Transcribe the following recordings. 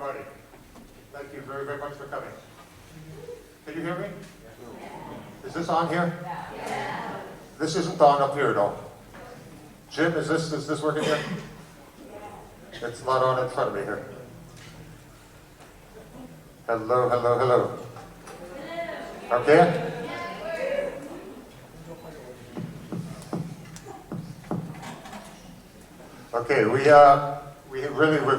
everybody. Thank you very, very much for coming. Can you hear me? Is this on here? Yeah. This isn't on up here at all. Jim, is this working here? It's not on in front of me here. Hello, hello, hello. Okay? Okay, we're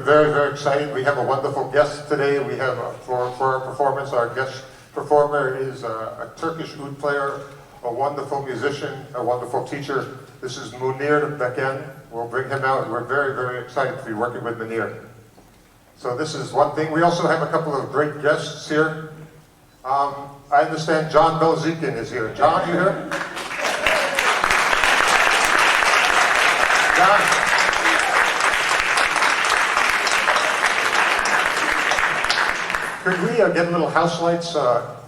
very, very excited. We have a wonderful guest today. We have, for our performance, our guest performer is a Turkish oud player, a wonderful musician, a wonderful teacher. This is Munir Beken. We'll bring him out. We're very, very excited to be working with Munir. So this is one thing. We also have a couple of great guests here. I understand John Belzikin is here. John, you here? John? Could we get a little house lights?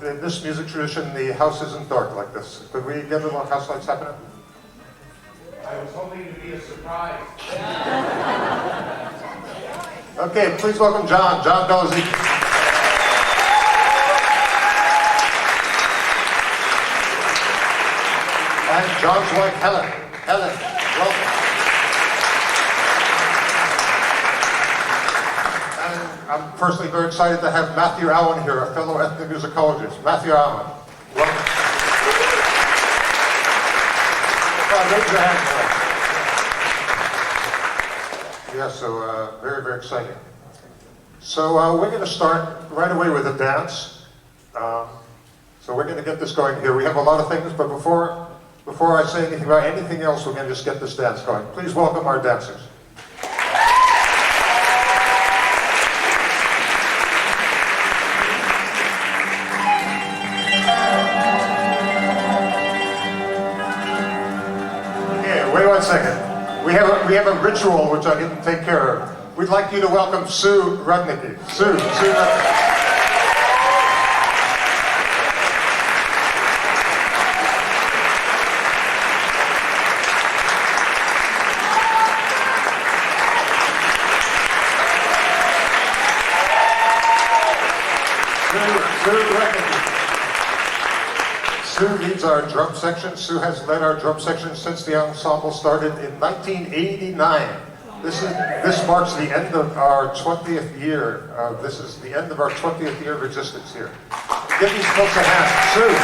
In this music tradition, the house isn't dark like this. Could we get a little house lights happening? I was hoping to be a surprise. Okay, please welcome John Belzikin. And John's wife, Helen. Helen, welcome. And I'm personally very excited to have Matthew Allen here, a fellow ethnomusicologist. Matthew Allen, welcome. Raise your hand. Yeah, so very, very exciting. So we're going to start right away with a dance. So we're going to get this going here. We have a lot of things, but before I say anything about anything else, we're going to just get this dance going. Please welcome our dancers. Okay, wait 1 second. We have a ritual which I didn't take care of. We'd like you to welcome Sue Rudnicki. Sue Rudnicki. Sue leads our drum section. Sue has led our drum section since the ensemble started in 1989. This marks the end of our 20th year. This is the end of our 20th year of existence here. Give these folks a hand. Sue.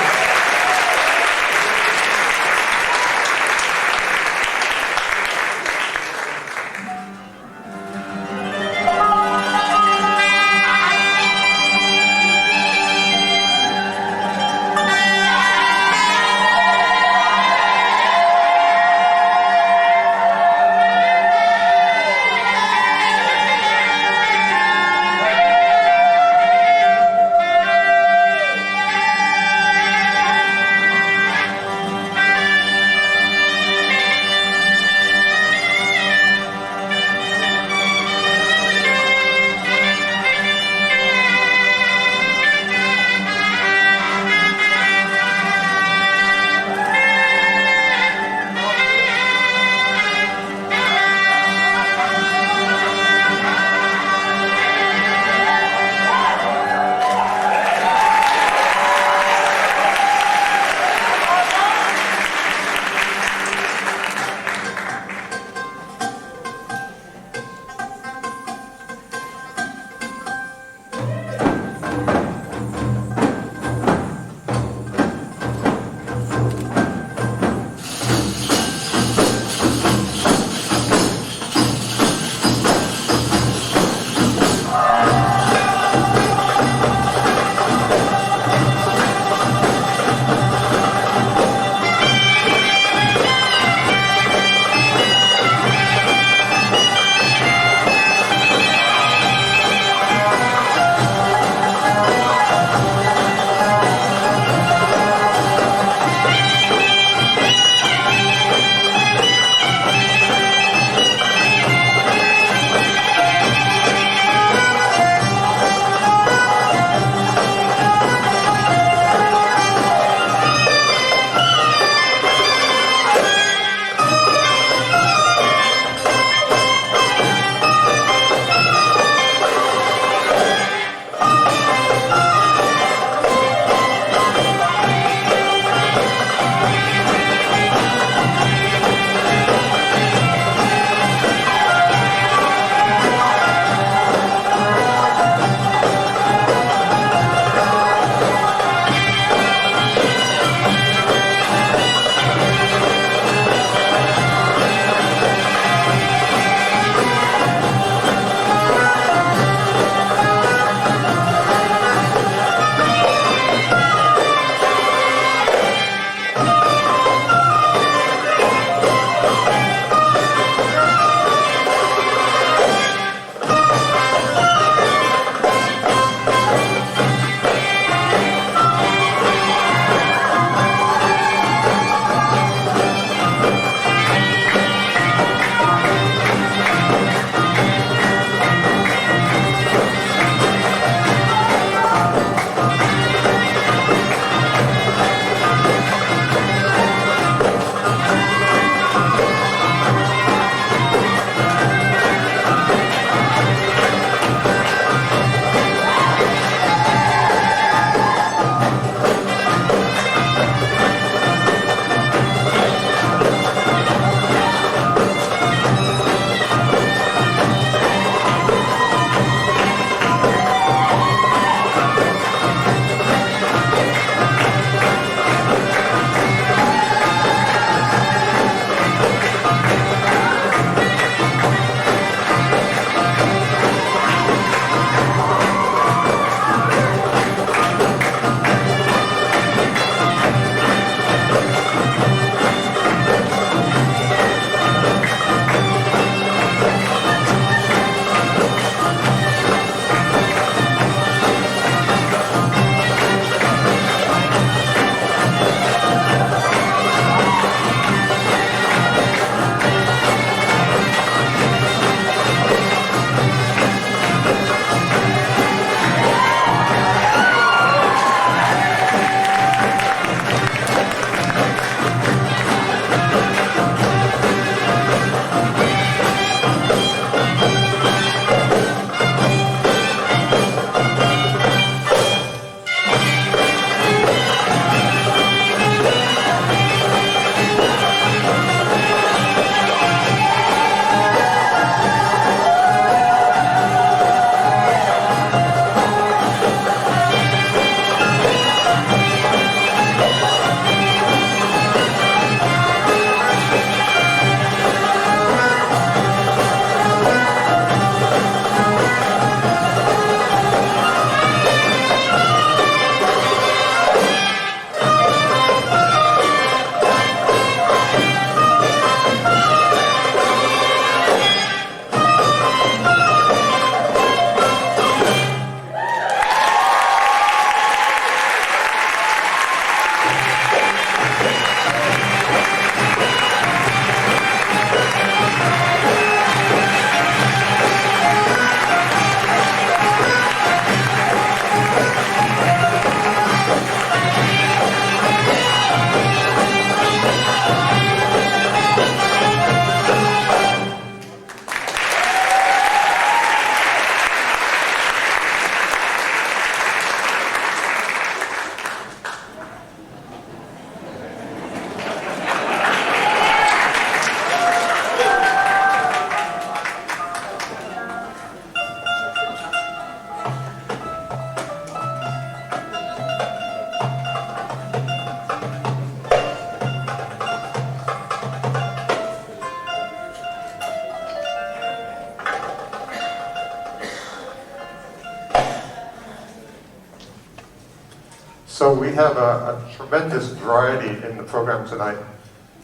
So we have a tremendous variety in the program tonight.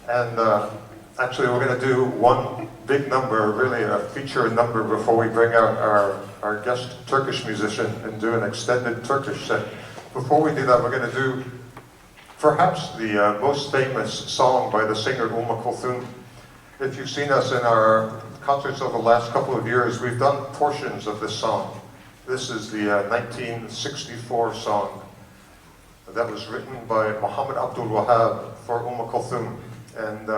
And actually we're going to do one big number, really a feature number before we bring out our guest Turkish musician and do an extended Turkish set. Before we do that, we're going to do perhaps the most famous song by the singer Kulthum. If you've seen us in our concerts over the last couple of years, we've done portions of this song. This is the 1964 song that was written by Muhammad Abdul Wahab for Kulthum. And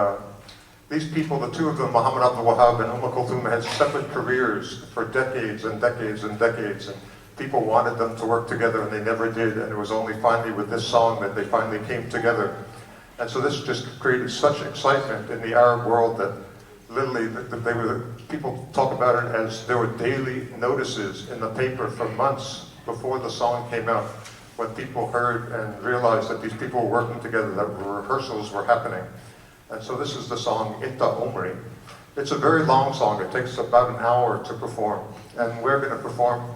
these people, the two of them, Muhammad Abdul Wahab and Kulthum, had separate careers for decades and decades and decades. And people wanted them to work together and they never did. And it was only finally with this song that they finally came together. And so this just created such excitement in the Arab world that literally people talk about it as there were daily notices in the paper for months before the song came out, when people heard and realized that these people were working together, that rehearsals were happening. And so this is the song Inta Umri. It's a very long song. It takes about an hour to perform. And we're going to perform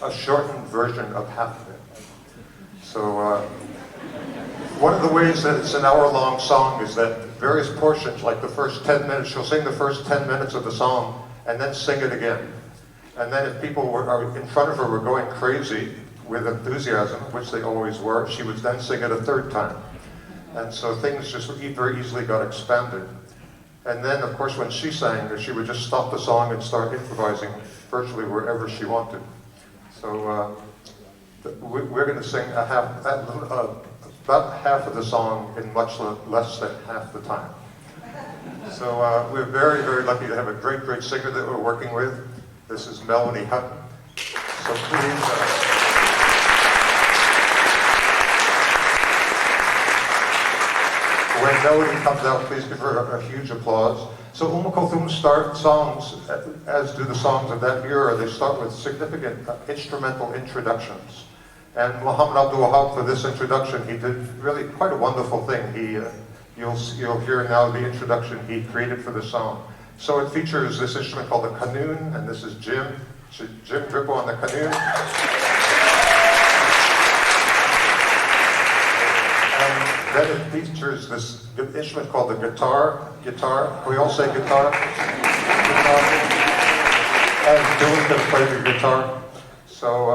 a shortened version of half of it. So one of the ways that it's an hour-long song is that various portions, like the first 10 minutes, she'll sing the first 10 minutes of the song and then sing it again. And then if people are in front of her were going crazy with enthusiasm, which they always were, she would then sing it a third time. And so things just very easily got expanded. And then, of course, when she sang, she would just stop the song and start improvising virtually wherever she wanted. So we're going to sing about half of the song in much less than half the time. So we're very, very lucky to have a great, great singer that we're working with. This is Melanie Hutton. So please... when Melody comes out, please give her a huge applause. So Kulthum start songs, as do the songs of that era, they start with significant instrumental introductions. And Muhammad Abdul Wahab, for this introduction, he did really quite a wonderful thing. You'll hear now the introduction he created for the song. So it features this instrument called the qanun, and this is Jim Grippo on the qanun. And then it features this instrument called the guitar. We all say guitar. And Julie's going to play the guitar. So,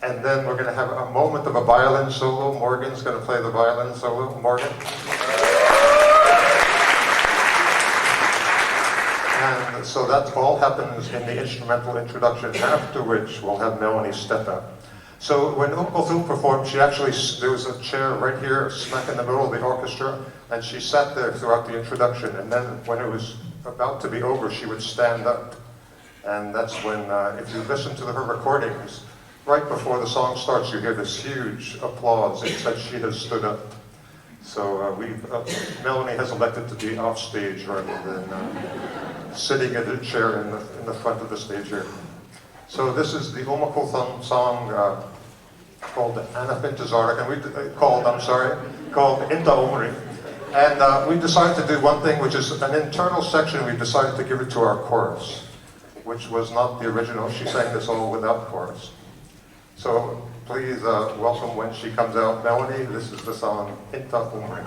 and then we're going to have a moment of a violin solo. Morgan's going to play the violin solo. Morgan. And so that all happens in the instrumental introduction, after which we'll have Melanie step out. So when Kulthum performed, there was a chair right here, smack in the middle of the orchestra, and she sat there throughout the introduction. And then when it was about to be over, she would stand up. And that's when, if you listen to her recordings, right before the song starts, you hear this huge applause. It's that she has stood up. So Melanie has elected to be off stage rather than sitting in a chair in the front of the stage here. So this is the Kulthum song called Ana Fintazarak, and called Inta Umri. And we decided to do one thing, which is an internal section. We decided to give it to our chorus, which was not the original. She sang this all without chorus. So please welcome when she comes out, Melanie. This is the song Inta Umri.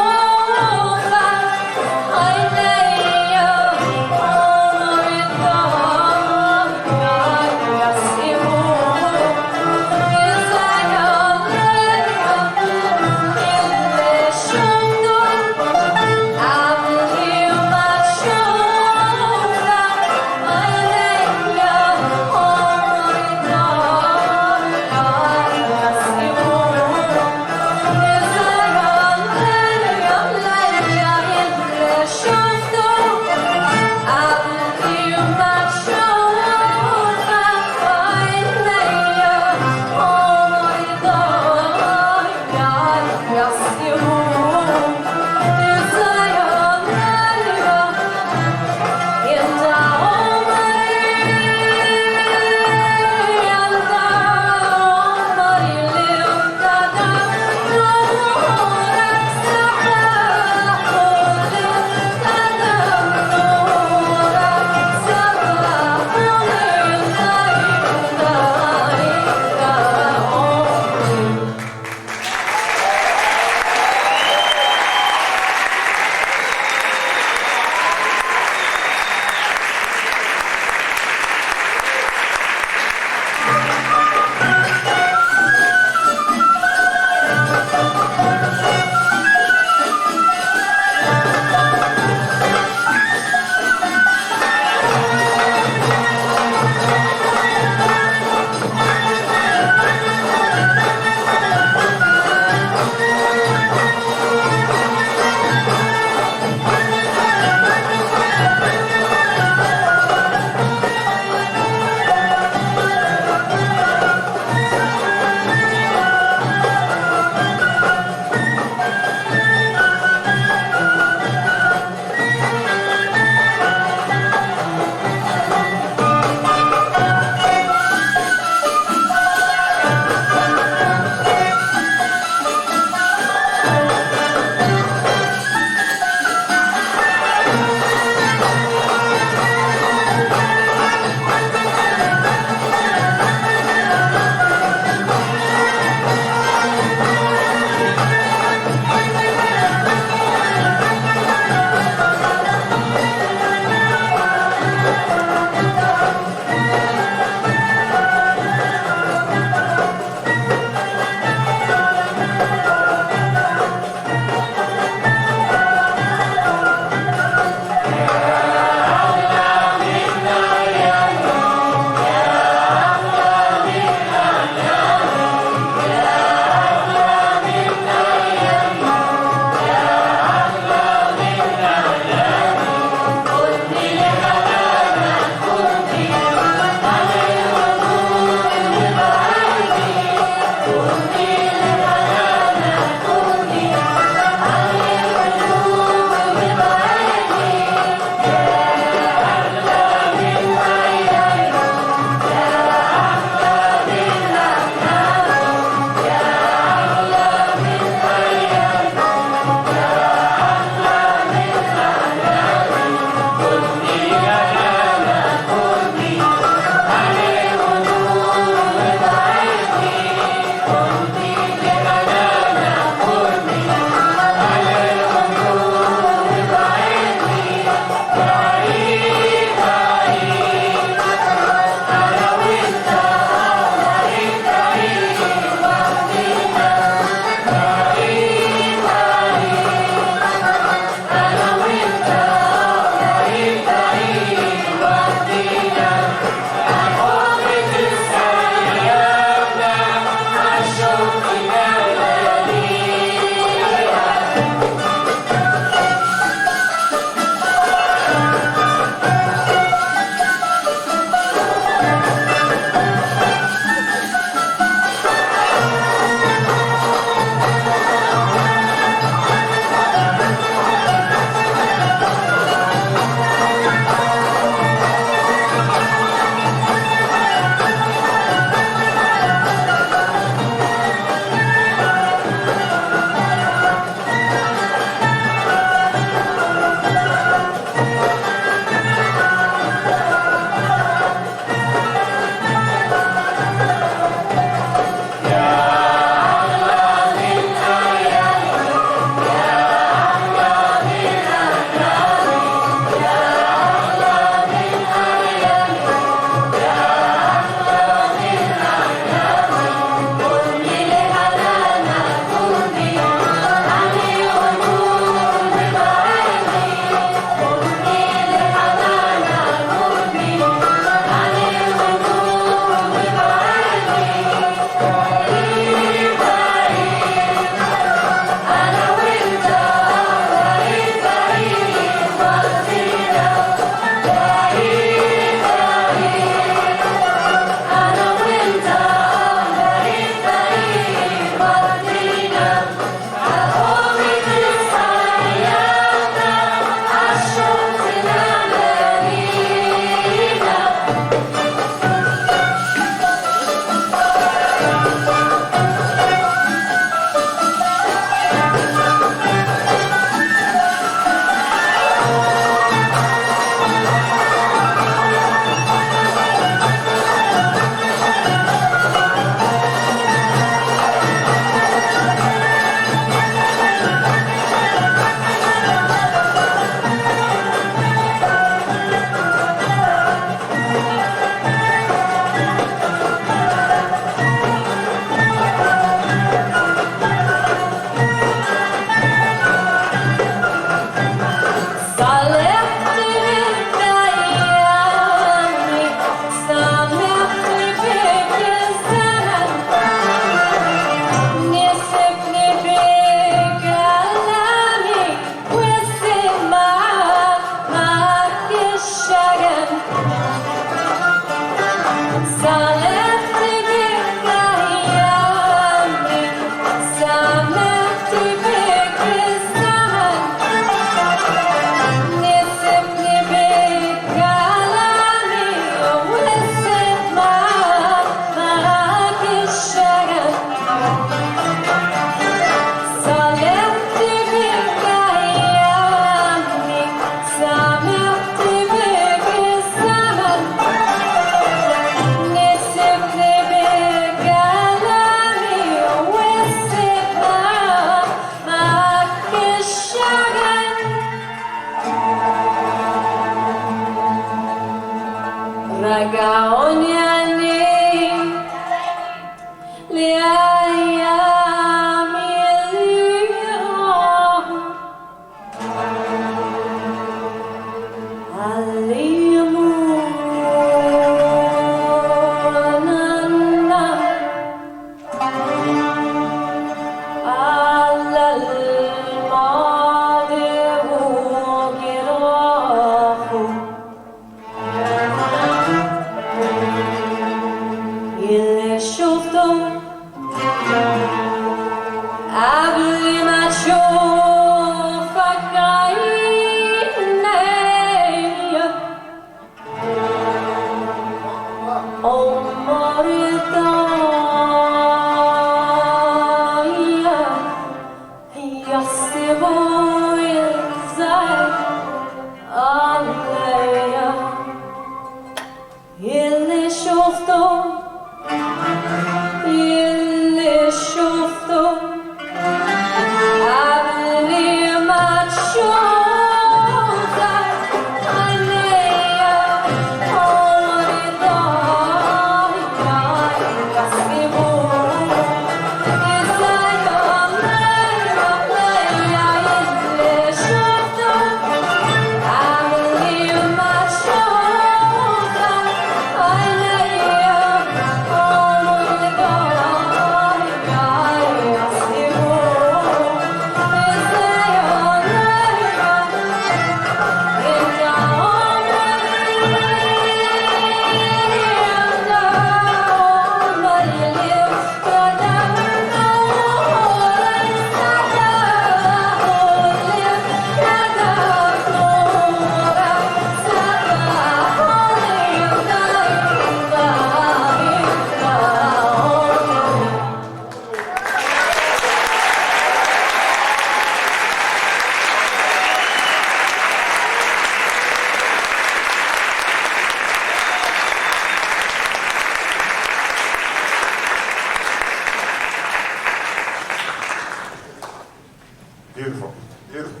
Beautiful, beautiful.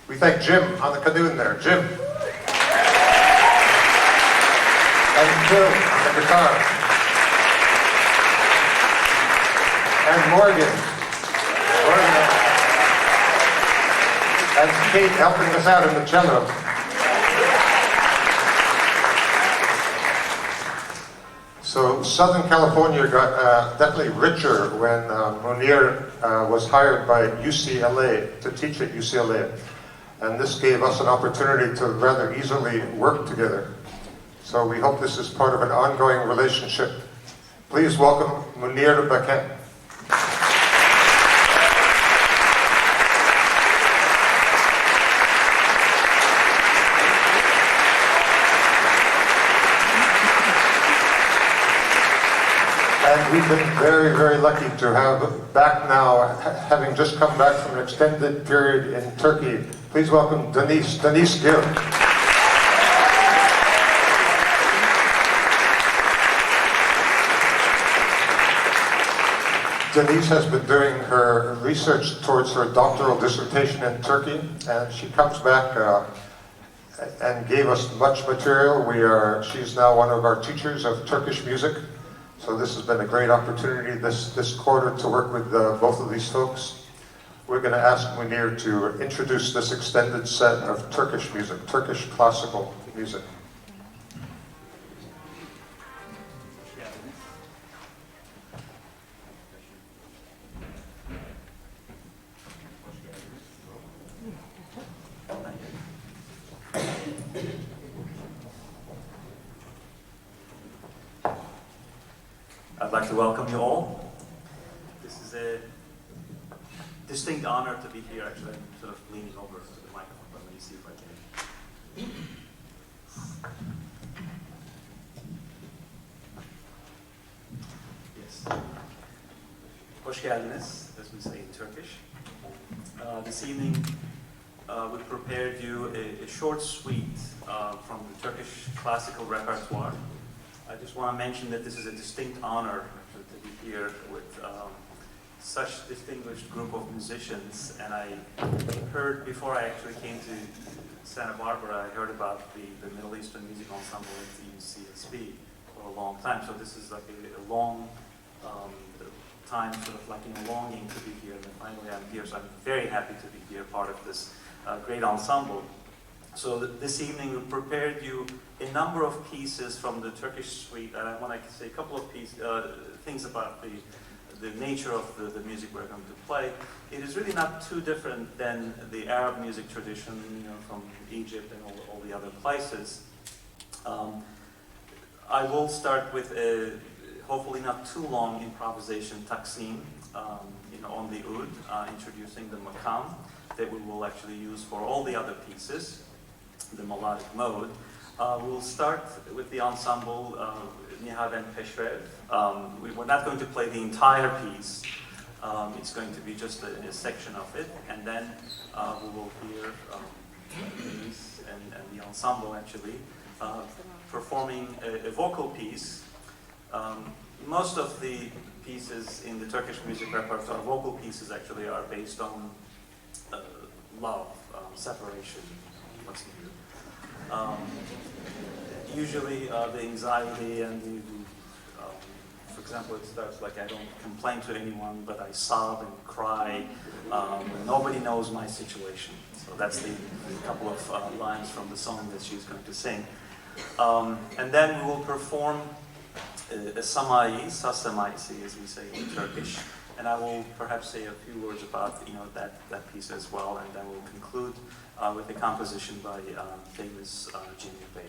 We thank Jim on the canoe there, Jim. And Phil on the guitar. And Morgan. And Kate helping us out in the cello. So Southern California got definitely richer when Munir was hired by UCLA to teach at UCLA. And this gave us an opportunity to rather easily work together. So we hope this is part of an ongoing relationship. Please welcome Munir Baken. And we've been very, very lucky to have back now, having just come back from an extended period in Turkey. Please welcome Denise Gil. Denise has been doing her research towards her doctoral dissertation in Turkey, and she comes back and gave us much material. She's now one of our teachers of Turkish music. So this has been a great opportunity this quarter to work with both of these folks. We're going to ask Munir to introduce this extended set of Turkish music, Turkish classical music. I'd like to welcome you all. This is a distinct honor to be here. Actually, I'm sort of leaning over to the microphone, but let me see if I can. Yes. Hoş geldiniz, as we say in Turkish. This evening, we prepared you a short suite from the Turkish classical repertoire. I just want to mention that this is a distinct honor to be here with such distinguished group of musicians, and I heard, before I actually came to Santa Barbara, I heard about the Middle Eastern Music Ensemble at the UCSB for a long time, so this is like a long time, sort of like, longing to be here, and then finally I'm here, so I'm very happy to be here, part of this great ensemble. So this evening we prepared you a number of pieces from the Turkish suite, and I want to say a couple of things about the nature of the music we're going to play. It is really not too different than the Arab music tradition, from Egypt and all the other places. I will start with a hopefully not too long improvisation taksim, on the oud, introducing the makam that we will actually use for all the other pieces, the melodic mode. We'll start with the ensemble, Nihav and Peshrev. We're not going to play the entire piece. It's going to be just a section of it, and then we will hear Denise and the ensemble actually performing a vocal piece. Most of the pieces in the Turkish music repertoire, vocal pieces actually, are based on love, separation, what's needed. Usually the anxiety and for example, it starts like, I don't complain to anyone, but I sob and cry. Nobody knows my situation. So that's the couple of lines from the song that she's going to sing. And then we will perform a samai, saz samaisi, as we say in Turkish. And I will perhaps say a few words about that piece as well, and then we'll conclude with a composition by famous Jimmy Bey.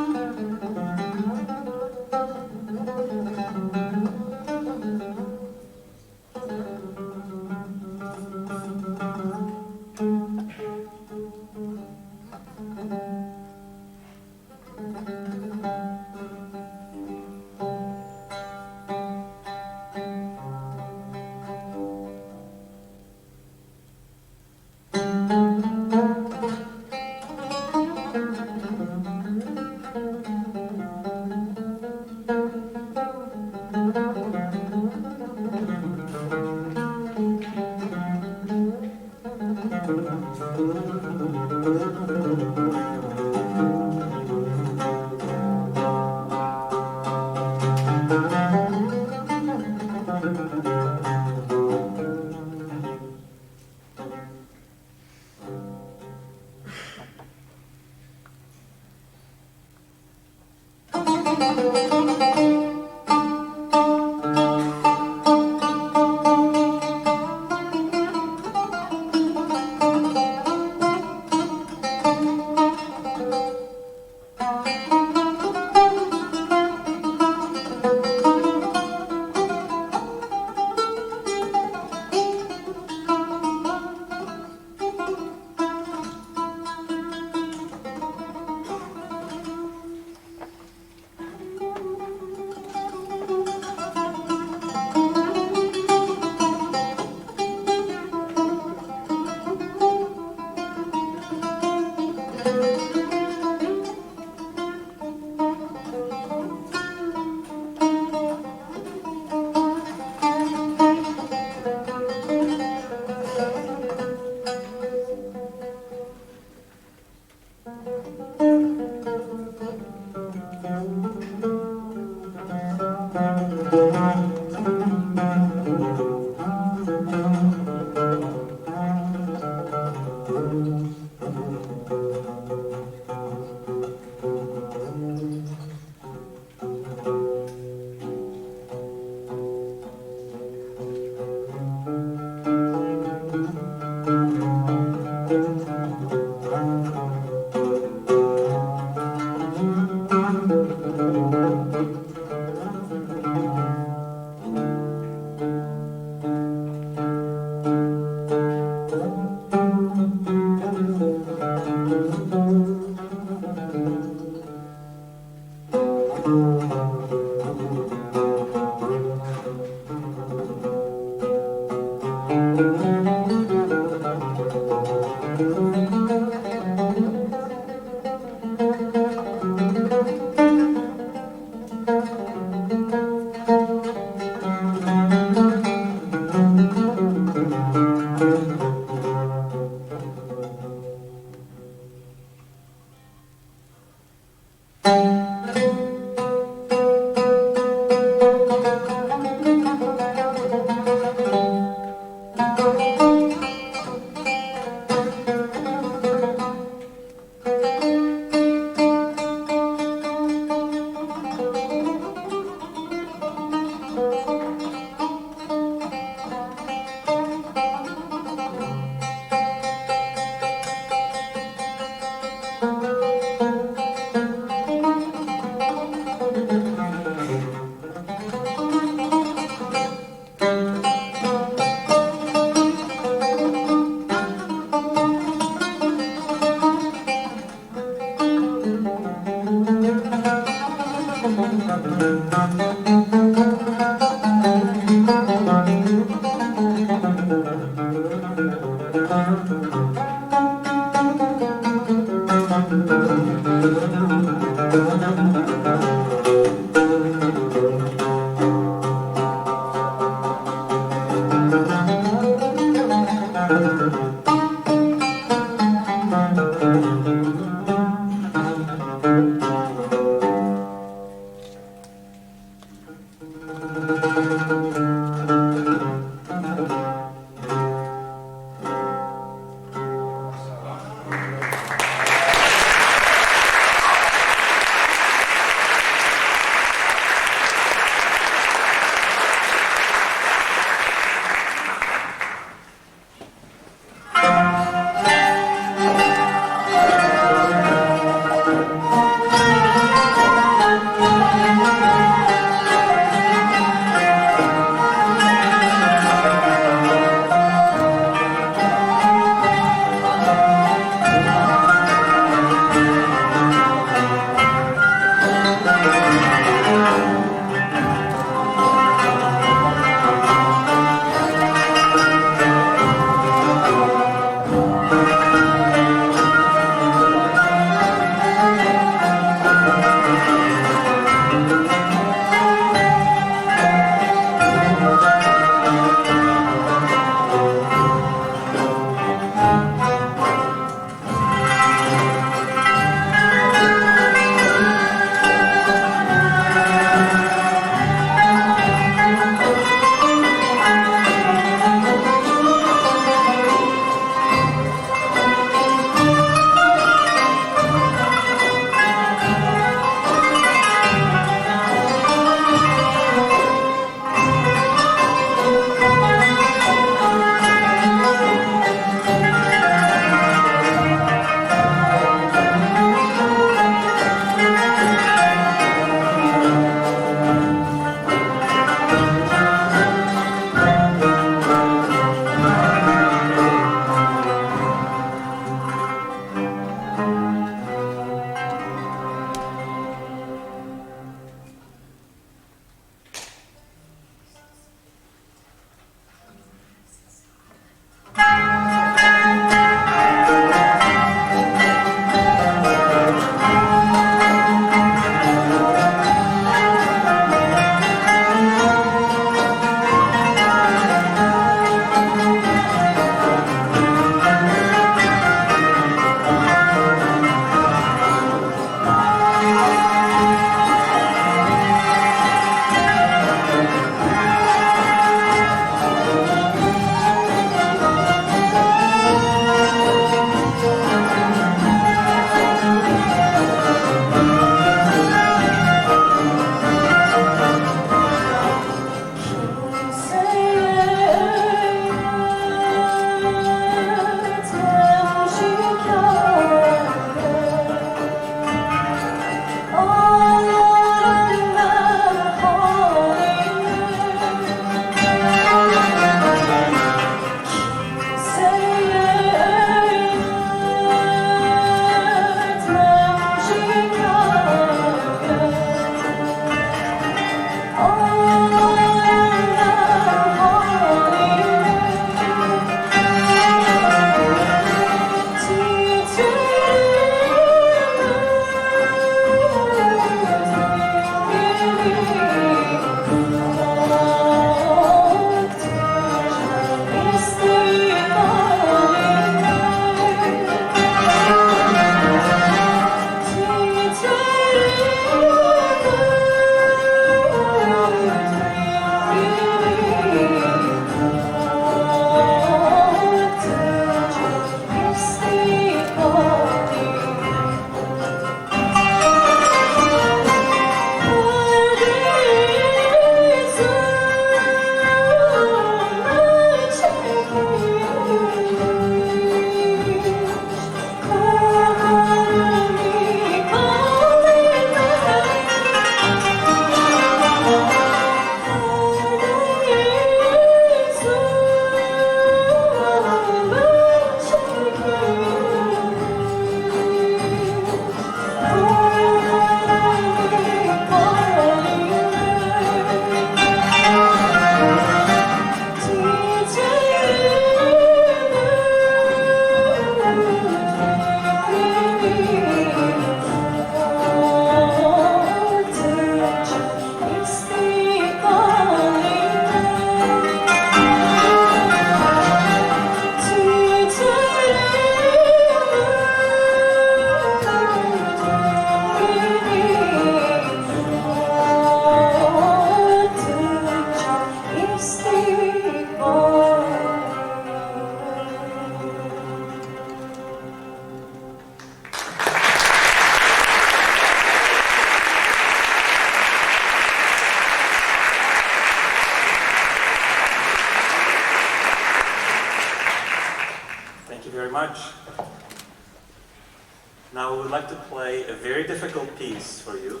very difficult piece for you.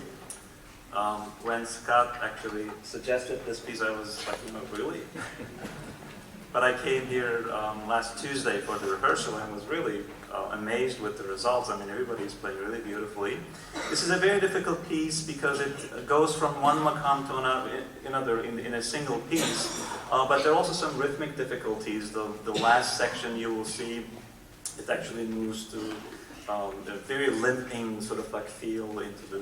When Scott actually suggested this piece, I was like, really? But I came here last Tuesday for the rehearsal and was really amazed with the results. I mean, everybody's playing really beautifully. This is a very difficult piece because it goes from one makam to another in a single piece. But there are also some rhythmic difficulties. The last section you will see, it actually moves to a very limping sort of like feel into the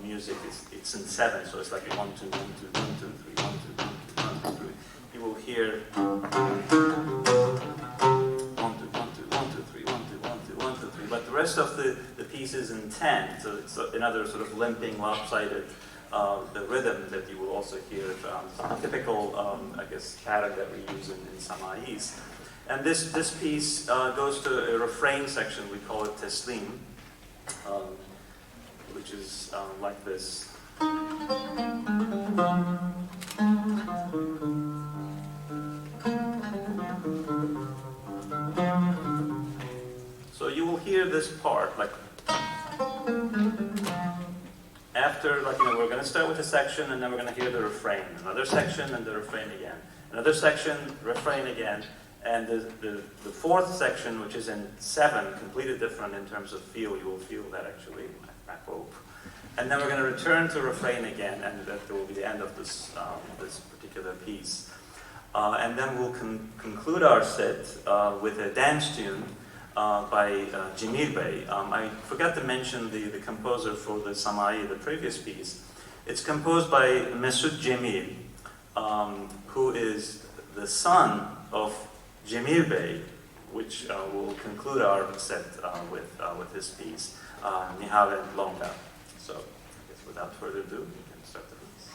music. It's in 7, so it's like 1, 2, 1, 2, 1, 2, 3, 1, 2, 1, 2, 1, 2, 3. You will hear 1, 2, 1, 2, 1, 2, 3, 1, 2, 1, 2, 1, 2, 3. But the rest of the piece is in 10, so it's another sort of limping, lopsided the rhythm that you will also hear. Typical, I guess, pattern that we use in samais. And this piece goes to a refrain section. We call it teslim, which is like this. So you will hear this part, like after, like, we're going to start with a section, and then we're going to hear the refrain. Another section, and the refrain again. Another section, refrain again. And the fourth section, which is in 7, completely different in terms of feel. You will feel that actually. And then we're going to return to refrain again, and that will be the end of this this particular piece. And then we'll conclude our set with a dance tune by Jamil Bey. I forgot to mention the composer for the Samai, the previous piece. It's composed by Mesut Cemil, who is the son of Jamil Bey, which will conclude our set with his piece, Nihave Longa. So, I guess without further ado, we can start the piece.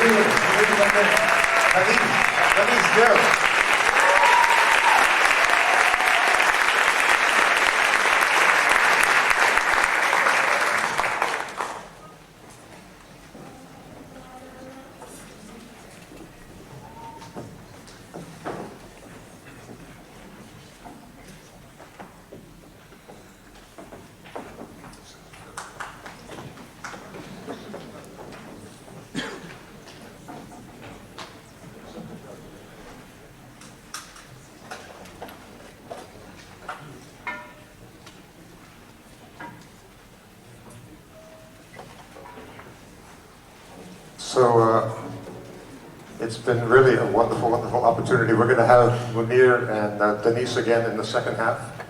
Ladies up there. That means Gary. So it's been really a wonderful, wonderful opportunity. We're going to have Munir and Denise again in the second half.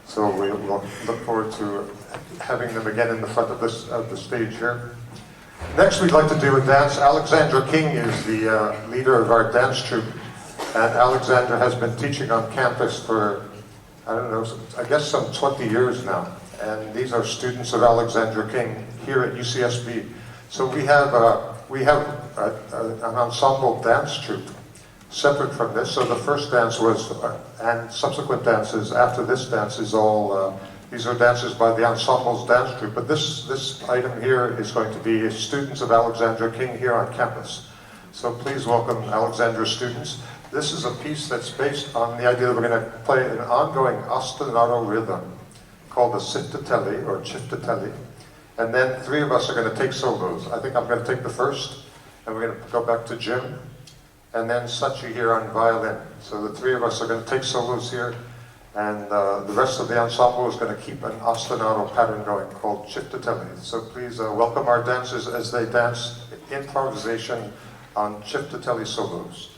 So we will look forward to having them again in the front of the stage here. Next, we'd like to do a dance. Alexandra King is the leader of our dance troupe. And Alexandra has been teaching on campus for, I don't know, I guess some 20 years now. And these are students of Alexandra King here at UCSB. So we have an ensemble dance troupe separate from this. So the first dance was, and subsequent dances after this dance is all, these are dances by the ensemble's dance troupe. But this item here is going to be students of Alexandra King here on campus. So please welcome Alexandra's students. This is a piece that's based on the idea that we're going to play an ongoing ostinato rhythm called the Ciftatelli or Ciftatelli. And then three of us are going to take solos. I think I'm going to take the first, and we're going to go back to Jim, and then Sachi here on violin. So the three of us are going to take solos here, and the rest of the ensemble is going to keep an ostinato pattern going called Ciftatelli. So please welcome our dancers as they dance improvisation on Ciftatelli solos.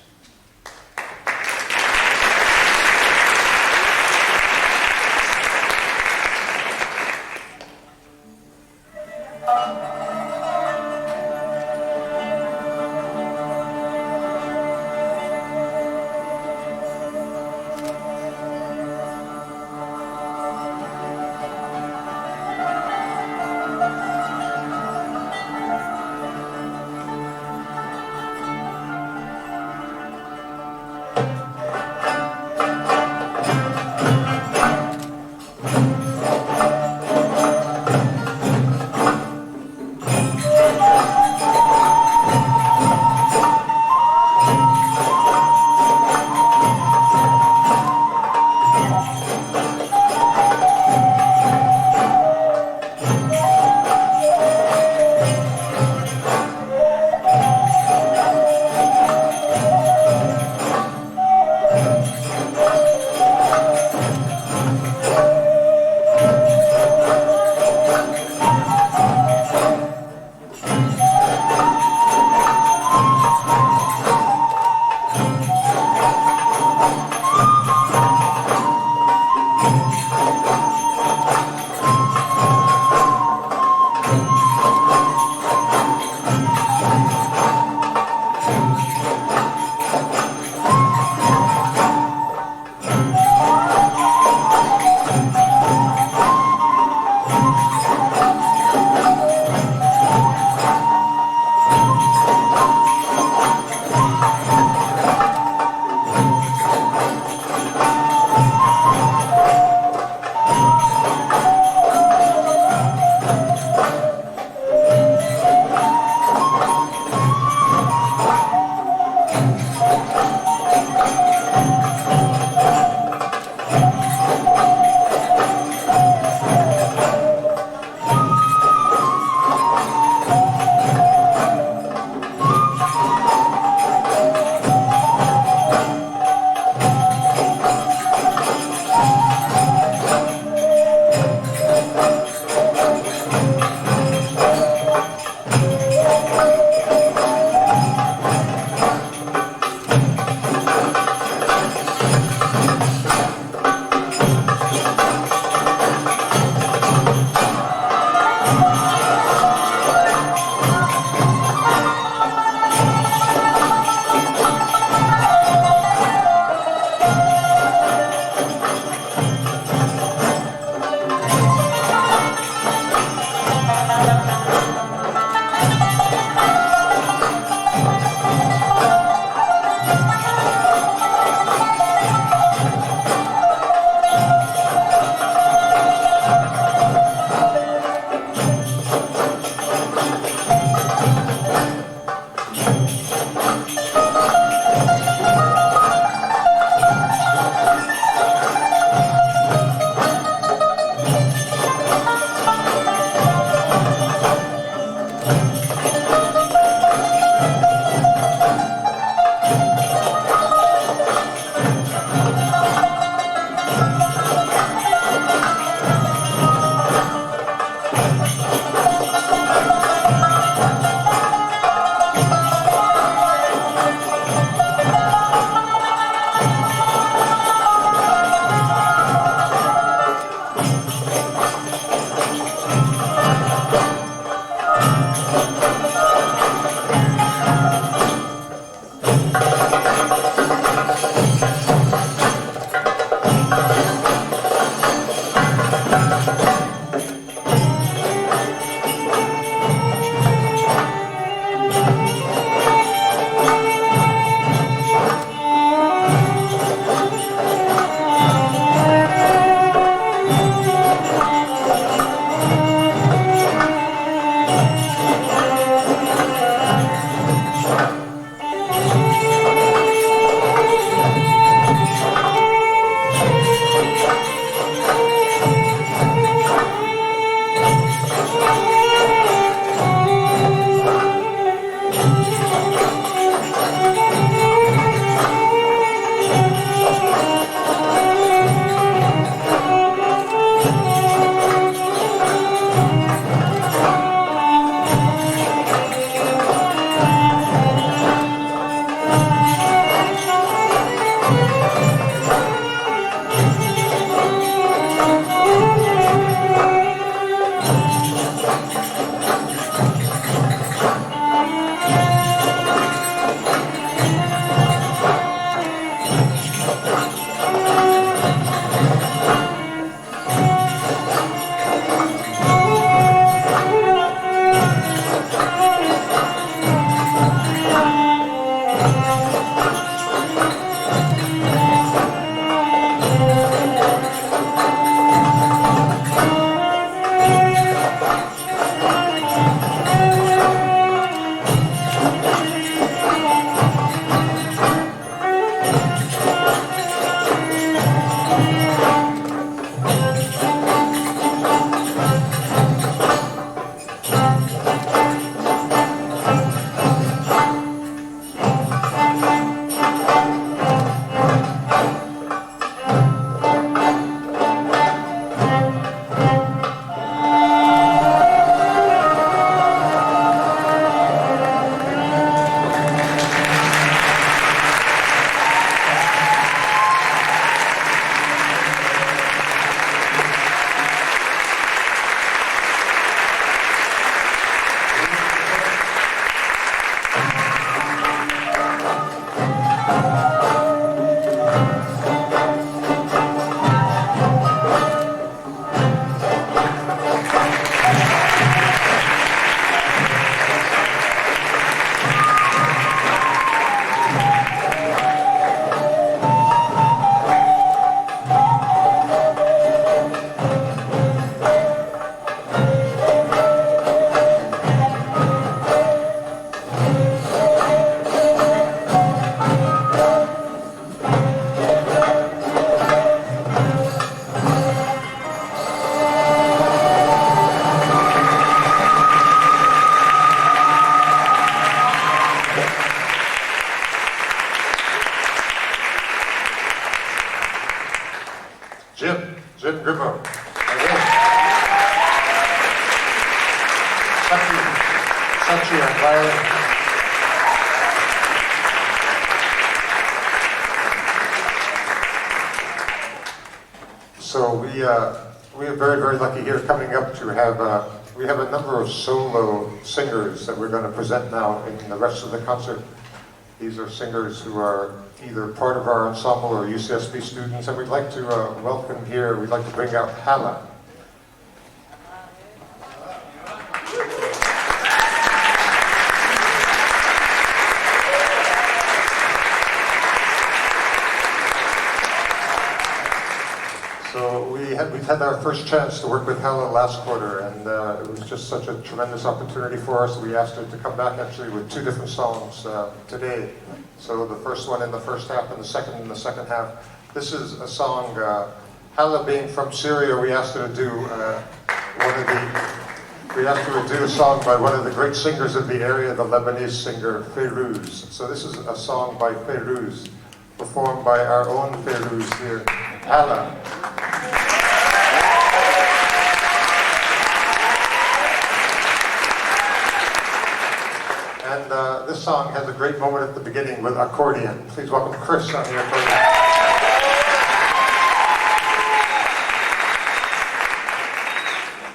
Gribbo. Sachi on violin. So we are very, very lucky here coming up to have, we have a number of solo singers that we're going to present now in the rest of the concert. These are singers who are either part of our ensemble or UCSB students, and we'd like to welcome here, we'd like to bring out Hala. So we've had our first chance to work with Hala last quarter, and it was just such a tremendous opportunity for us. We asked her to come back actually with 2 different songs today. So the first one in the first half and the second in the second half. This is a song, Hala being from Syria, we asked her to do a song by one of the great singers of the area, the Lebanese singer Feiruz. So this is a song by Feiruz, performed by our own Feiruz here, Hala. And this song has a great moment at the beginning with accordion. Please welcome Chris on the accordion.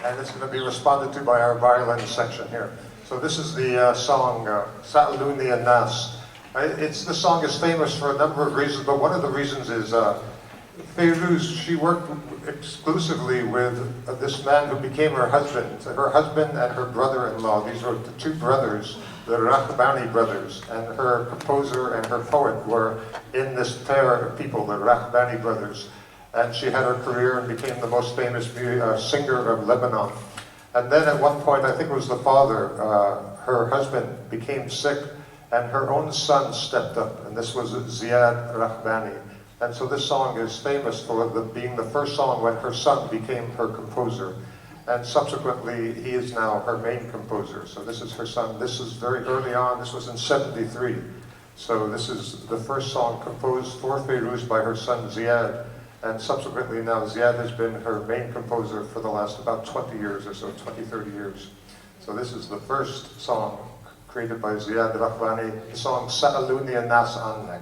And it's going to be responded to by our violin section here. So this is the song, Sa'aluni An-Nas. The song is famous for a number of reasons, but one of the reasons is Feiruz, she worked exclusively with this man who became her husband and her brother-in-law. These were the 2 brothers, the Rahbani brothers, and her composer and her poet were in this pair of people, the Rahbani brothers. And she had her career and became the most famous singer of Lebanon. And then at one point, I think it was the father, her husband became sick, and her own son stepped up, and this was Ziad Rahbani. And so this song is famous for being the first song when her son became her composer. And subsequently, he is now her main composer. So this is her son. This is very early on. This was in '73. So this is the first song composed for Feiruz by her son Ziad. And subsequently now, Ziad has been her main composer for the last about 20 years or so, 20, 30 years. So this is the first song created by Ziad Rahbani, the song Sa'aluni An-Nas Annak.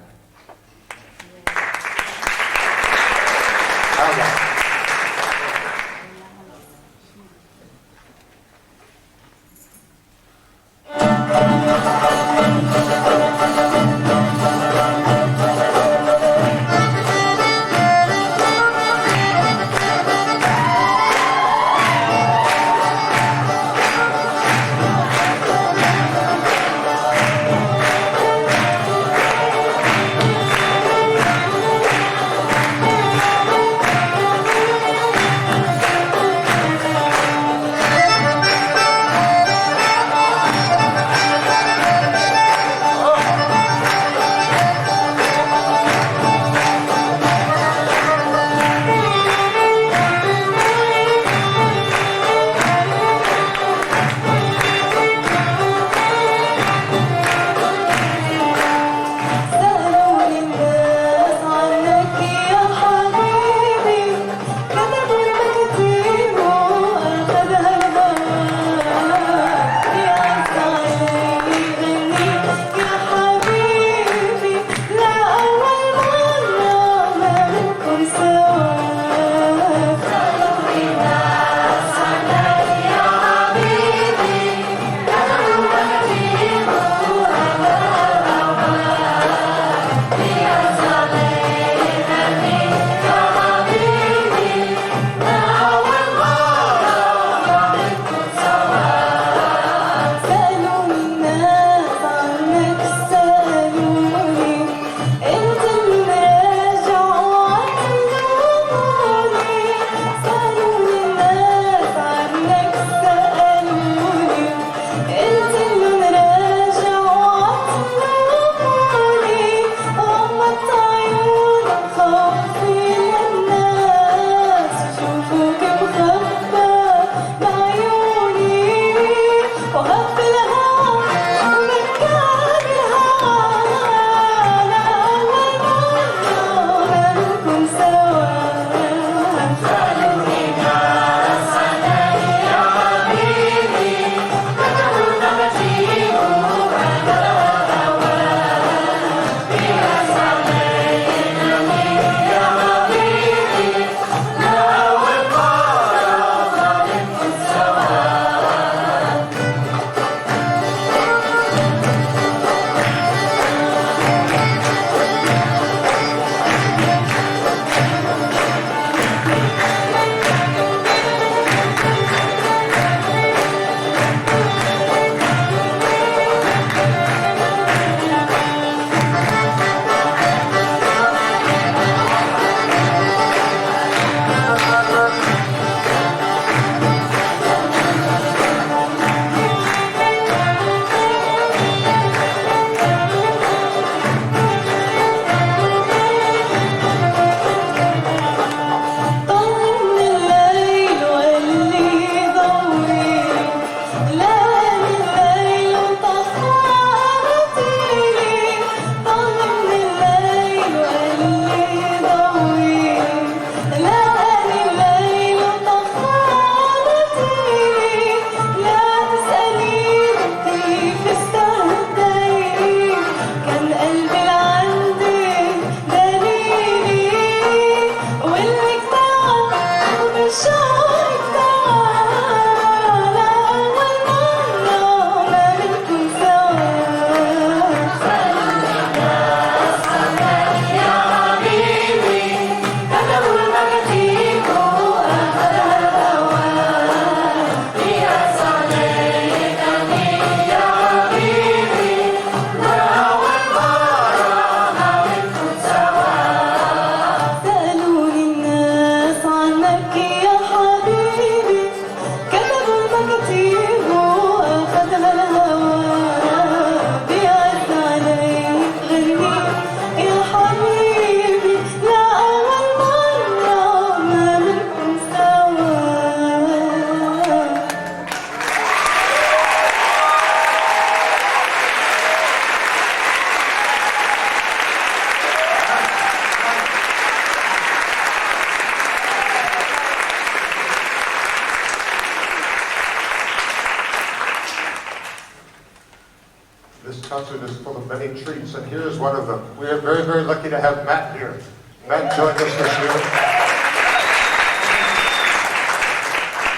concert is full of many treats, and here's one of them. We are very, very lucky to have Matt here. Matt joined us this year.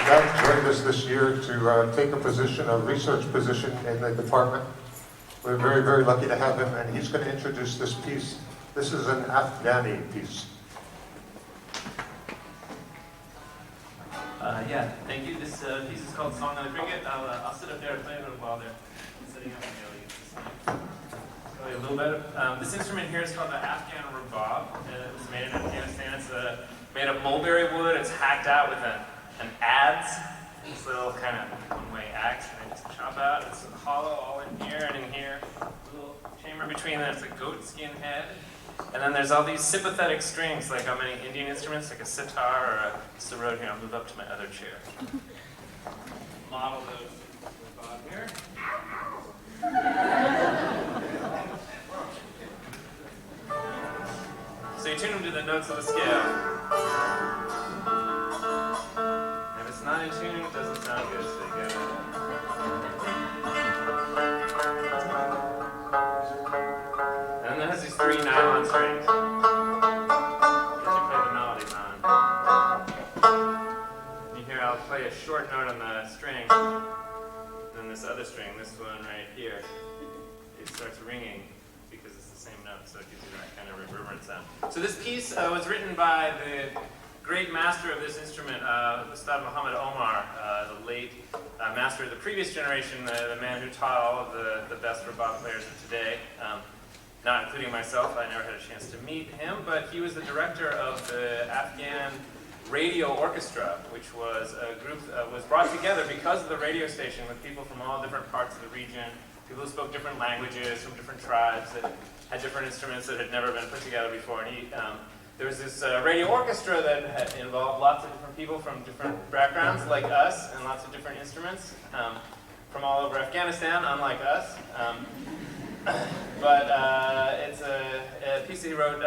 Matt joined us this year to take a position, a research position in the department. We're very, very lucky to have him, and he's going to introduce this piece. This is an Afghani piece. Yeah, thank you. This piece is called Song on the Cricket. I'll sit up there and play it while they're setting up. Tell you a little bit. This instrument here is called the Afghan Rabab. It was made in Afghanistan. It's made of mulberry wood. It's hacked out with an adze, this little kind of one-way axe, and I just chop out. It's hollow all in here and in here. A little chamber between them. It's a goat skin head. And then there's all these sympathetic strings, like on many Indian instruments, like a sitar or a sarod. Here, I'll move up to my other chair. Model those on here. So you tune them to the notes of the scale. If it's not in tune, it doesn't sound good, so you gotta... And then it has these 3 nylon strings that you play the melodies on. You hear I'll play a short note on the string, and then this other string, this one right here, it starts ringing because it's the same note, so it gives you that kind of reverberant sound. So this piece was written by the great master of this instrument, Ustad Muhammad Omar, the late master of the previous generation, the man who taught all of the best rabab players of today. Not including myself, I never had a chance to meet him, but he was the director of the Afghan Radio Orchestra, which was a group that was brought together because of the radio station with people from all different parts of the region, people who spoke different languages from different tribes that had different instruments that had never been put together before. And there was this radio orchestra that had involved lots of different people from different backgrounds, like us, and lots of different instruments from all over Afghanistan, unlike us. But it's a piece that he wrote,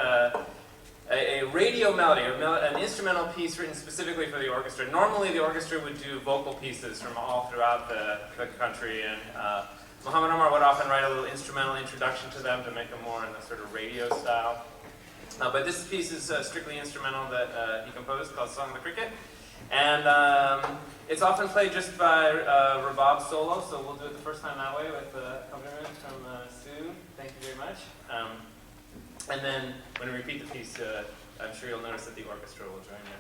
a radio melody, an instrumental piece written specifically for the orchestra. Normally the orchestra would do vocal pieces from all throughout the country, and Muhammad Omar would often write a little instrumental introduction to them to make them more in the sort of radio style. But this piece is strictly instrumental that he composed, called Song of the Cricket. And it's often played just by rabab solo, so we'll do it the first time that way with accompaniment from Sue. Thank you very much. And then when we repeat the piece, I'm sure you'll notice that the orchestra will join in.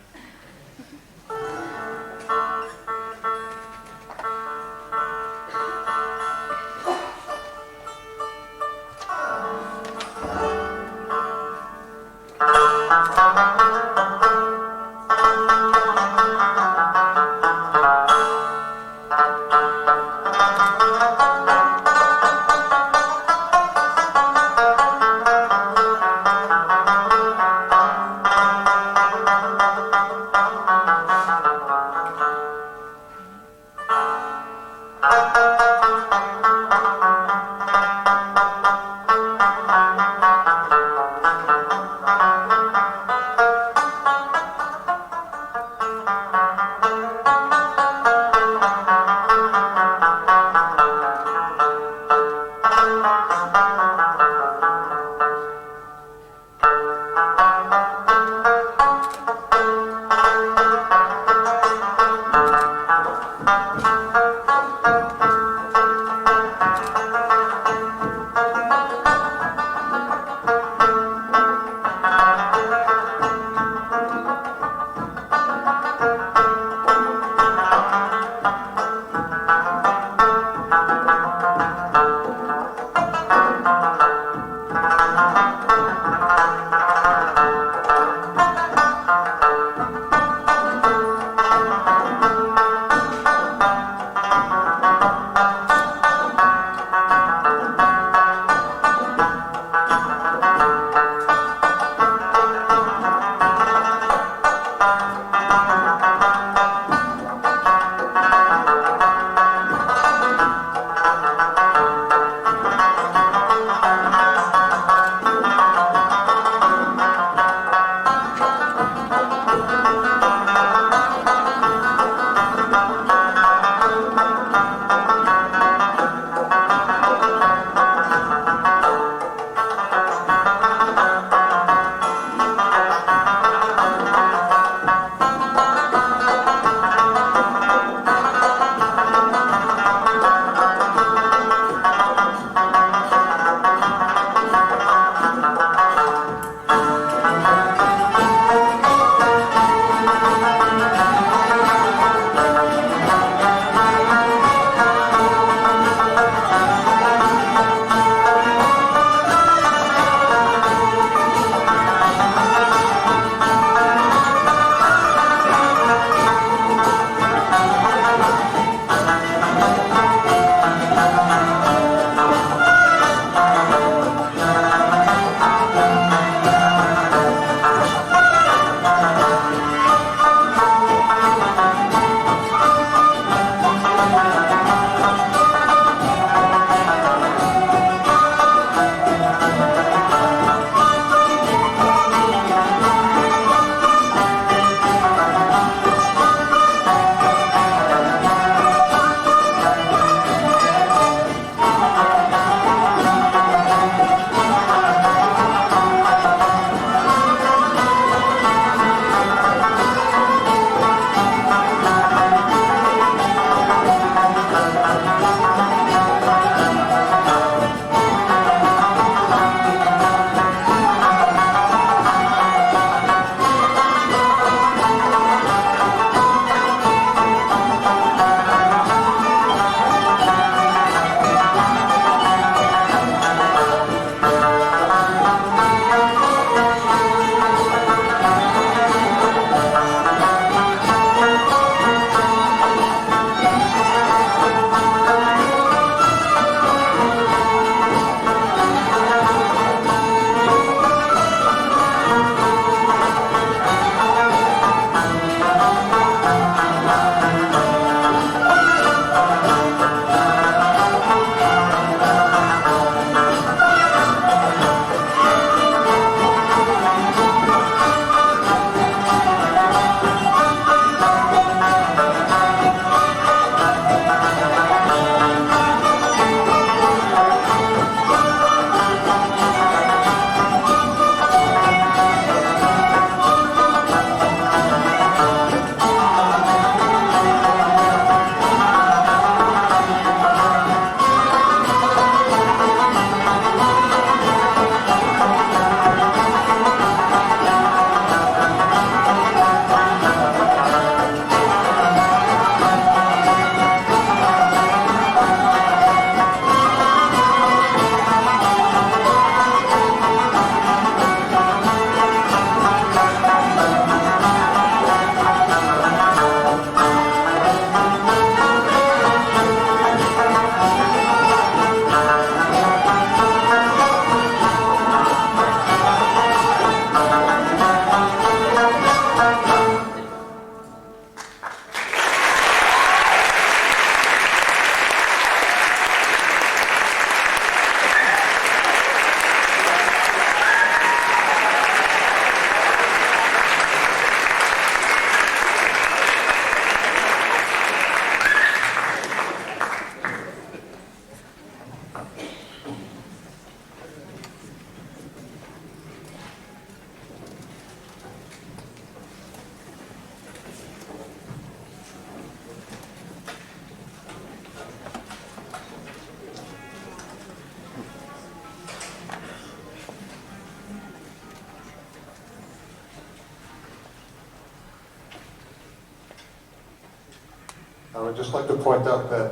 I would just like to point out that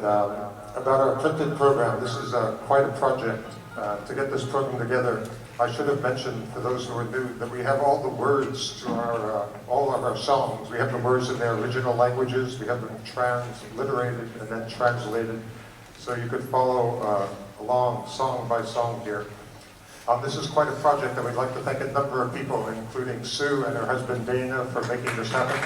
about our printed program, this is quite a project. To get this program together, I should have mentioned, for those who are new, that we have all the words to all of our songs. We have the words in their original languages, we have them transliterated and then translated, so you could follow along song by song here. This is quite a project, and we'd like to thank a number of people, including Sue and her husband Dana, for making this happen.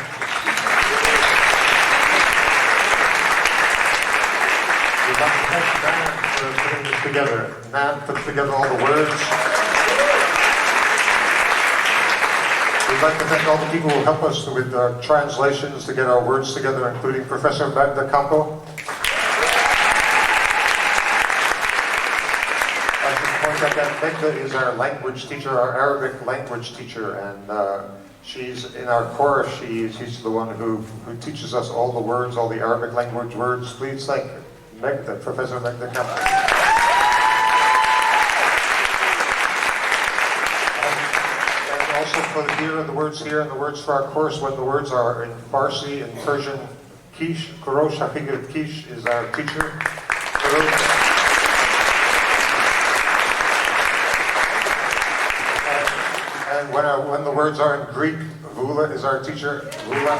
We'd like to thank Nan for putting this together. Nan put together all the words. We'd like to thank all the people who help us with translations to get our words together, including Professor Magda Campo. Magda is our language teacher, our Arabic language teacher, and she's in our chorus. She's the one who teaches us all the words, all the Arabic language words. Please thank Magda, Professor Magda Campo. And also for the words here and the words for our course, when the words are in Farsi and Persian, Kish, Kurosh Hakigat Kish is our teacher. And when the words are in Greek, Vula is our teacher. Vula.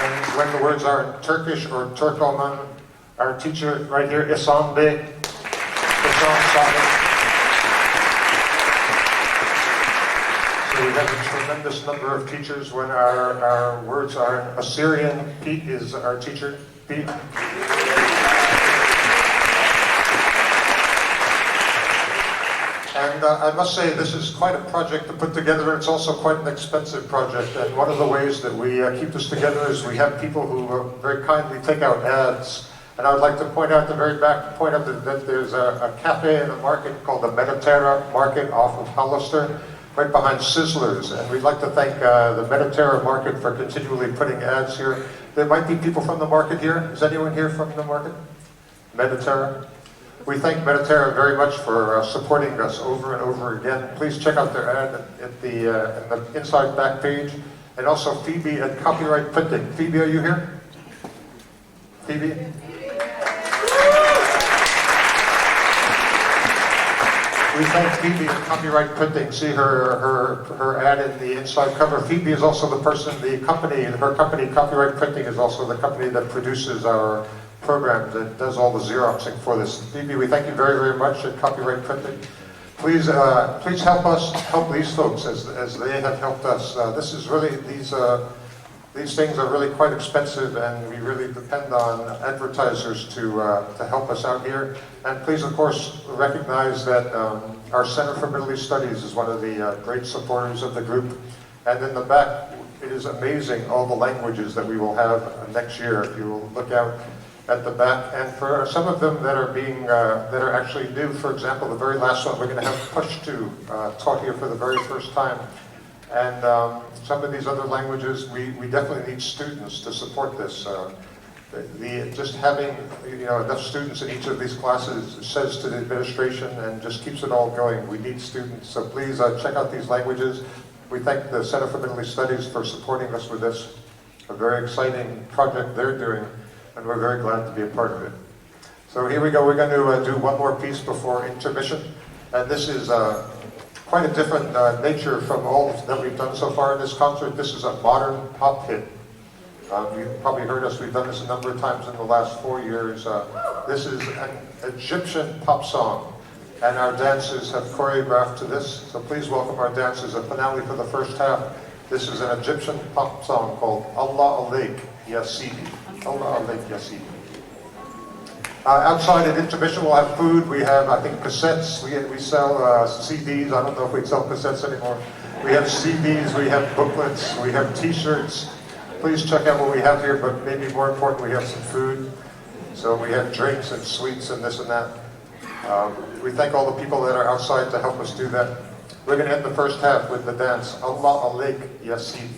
And when the words are in Turkish or Turkoman, our teacher right here, Ensemble. So we have a tremendous number of teachers. When our words are in Assyrian, Pete is our teacher. Pete. And I must say, this is quite a project to put together. It's also quite an expensive project. And one of the ways that we keep this together is we have people who very kindly take out ads. And I would like to point out the very back, that there's a cafe and a market called the Mediterra Market off of Hollister, right behind Sizzlers. And we'd like to thank the Mediterra Market for continually putting ads here. There might be people from the market here. Is anyone here from the market? Mediterra? We thank Mediterra very much for supporting us over and over again. Please check out their ad at in the inside back page. And also Phoebe at Copyright Printing. Phoebe, are you here? Phoebe? We thank Phoebe at Copyright Printing. See her ad in the inside cover. Phoebe is also the person, her company, Copyright Printing, is also the company that produces our program, that does all the Xeroxing for this. Phoebe, we thank you very, very much at Copyright Printing. Please help us help these folks as they have helped us. This is really, these things are really quite expensive, and we really depend on advertisers to help us out here. And please, of course, recognize that our Center for Middle East Studies is one of the great supporters of the group. And in the back, it is amazing all the languages that we will have next year. If you will look out at the back, and for some of them that are actually new, for example, the very last one, we're going to have Pashto taught here for the very first time. And some of these other languages, we definitely need students to support this. Just having enough students in each of these classes says to the administration and just keeps it all going. We need students, so please check out these languages. We thank the Center for Middle East Studies for supporting us with this. A very exciting project they're doing, and we're very glad to be a part of it. So here we go. We're going to do one more piece before intermission, and this is quite a different nature from all that we've done so far in this concert. This is a modern pop hit. You've probably heard us. We've done this a number of times in the last 4 years. This is an Egyptian pop song, and our dancers have choreographed to this. So please welcome our dancers. A finale for the first half. This is an Egyptian pop song called Allah Alaik Ya Sidi. Allah Alaik Ya Sidi. Outside at intermission, we'll have food. We have, I think, cassettes. We sell CDs. I don't know if we sell cassettes anymore. We have CDs, we have booklets, we have T-shirts. Please check out what we have here, but maybe more important, we have some food. So we have drinks and sweets and this and that. We thank all the people that are outside to help us do that. We're going to end the first half with the dance, Allah Alaik Ya Sidi.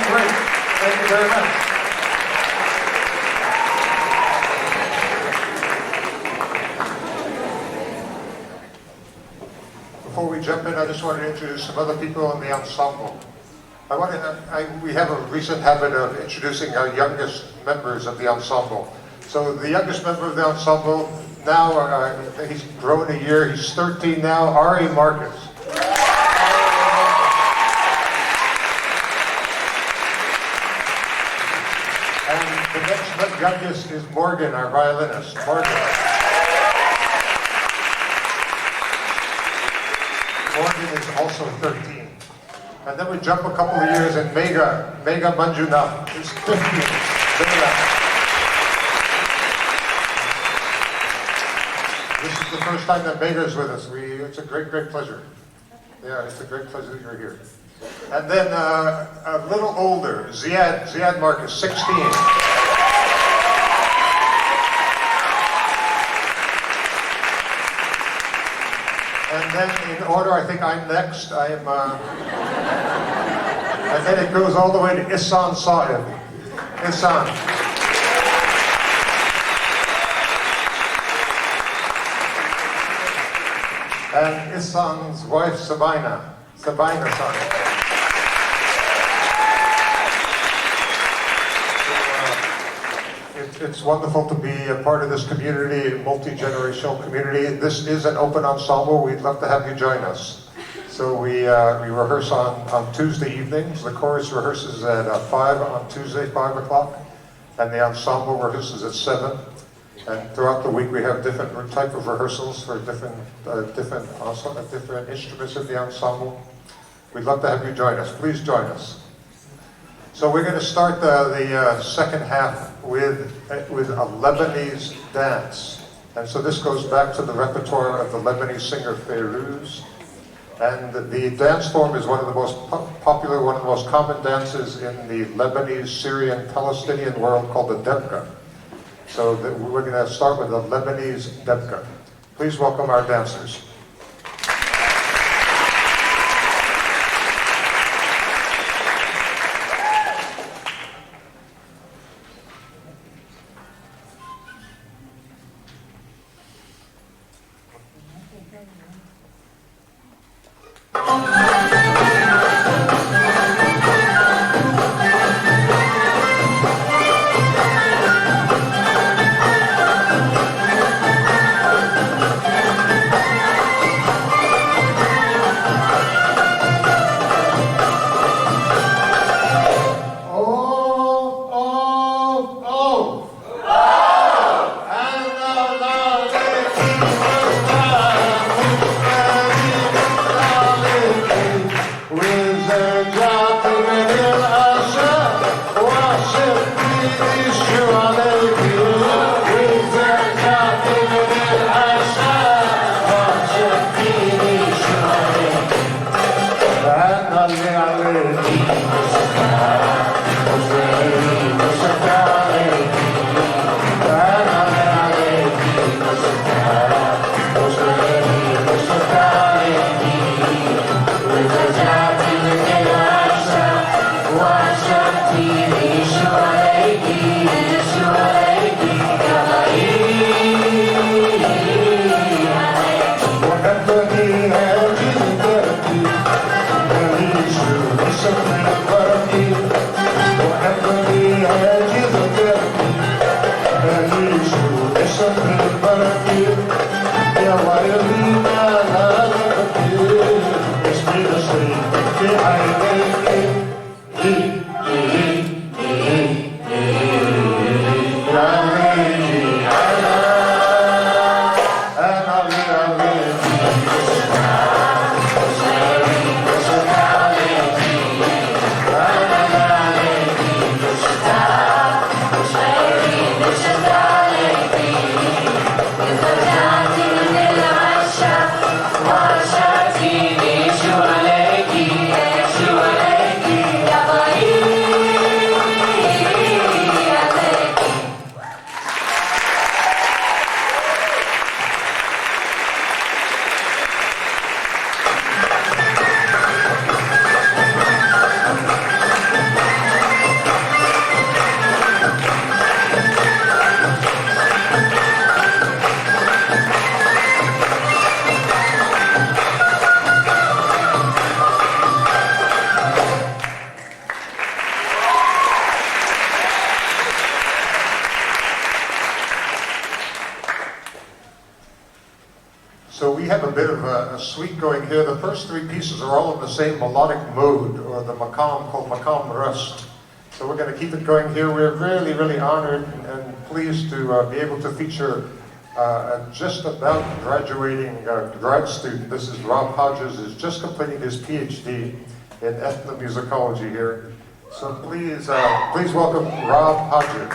Great. Thank you very much. Before we jump in, I just want to introduce some other people in the ensemble. We have a recent habit of introducing our youngest members of the ensemble. So the youngest member of the ensemble now, he's grown a year, he's 13 now, Ari Marcus. And the next youngest is Morgan, our violinist. Morgan is also 13. And then we jump a couple of years and Mega Manjuna is 15. This is the first time that Mega is with us. It's a great pleasure. Yeah, it's a great pleasure that you're here. And then a little older, Ziad Marcus, 16. And then in order, I think I'm next. And then it goes all the way to Ihsan Saeb. Ihsan. And Ihsan's wife, Sabina Saeb. It's wonderful to be a part of this community, a multi-generational community. This is an open ensemble. We'd love to have you join us. So we rehearse on Tuesday evenings. The chorus rehearses at 5 on Tuesday, 5 o'clock. And the ensemble rehearses at 7. And throughout the week we have different type of rehearsals for different instruments of the ensemble. We'd love to have you join us. Please join us. So we're going to start the second half with a Lebanese dance. And so this goes back to the repertoire of the Lebanese singer Fairuz. And the dance form is one of the most popular, one of the most common dances in the Lebanese, Syrian, Palestinian world called the debka. So we're going to start with the Lebanese debka. Please welcome our dancers. So we have a bit of a suite going here. The first three pieces are all in the same melodic mode, or the makam, called makam rust. So we're going to keep it going here. We're really, really honored and pleased to be able to feature a just about graduating grad student. This is Rob Hodges, who's just completing his PhD in ethnomusicology here. So please, please welcome Rob Hodges.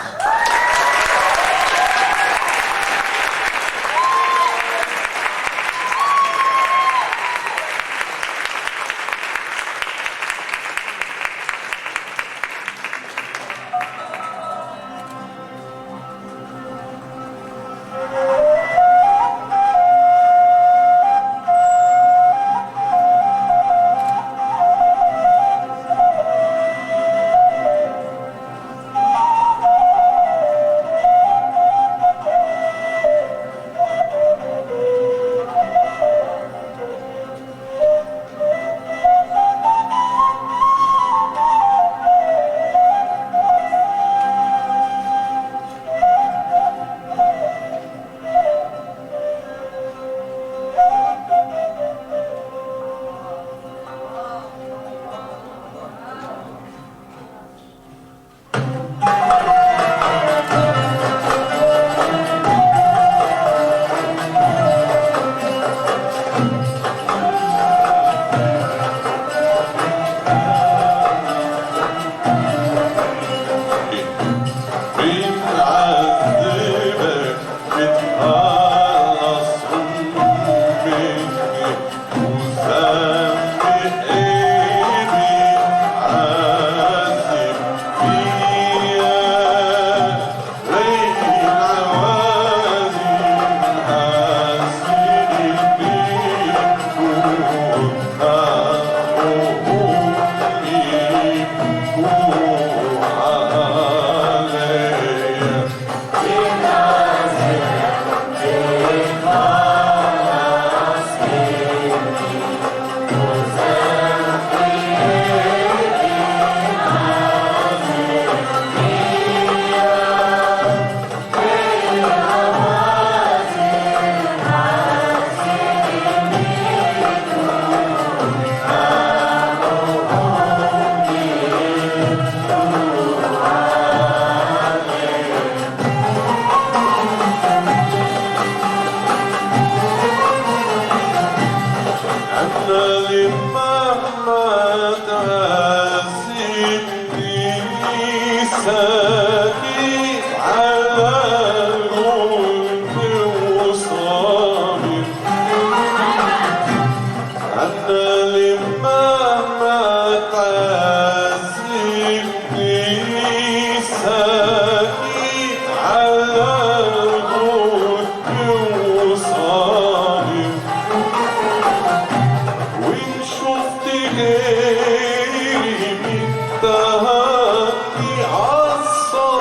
غيري من تهاني عالصالح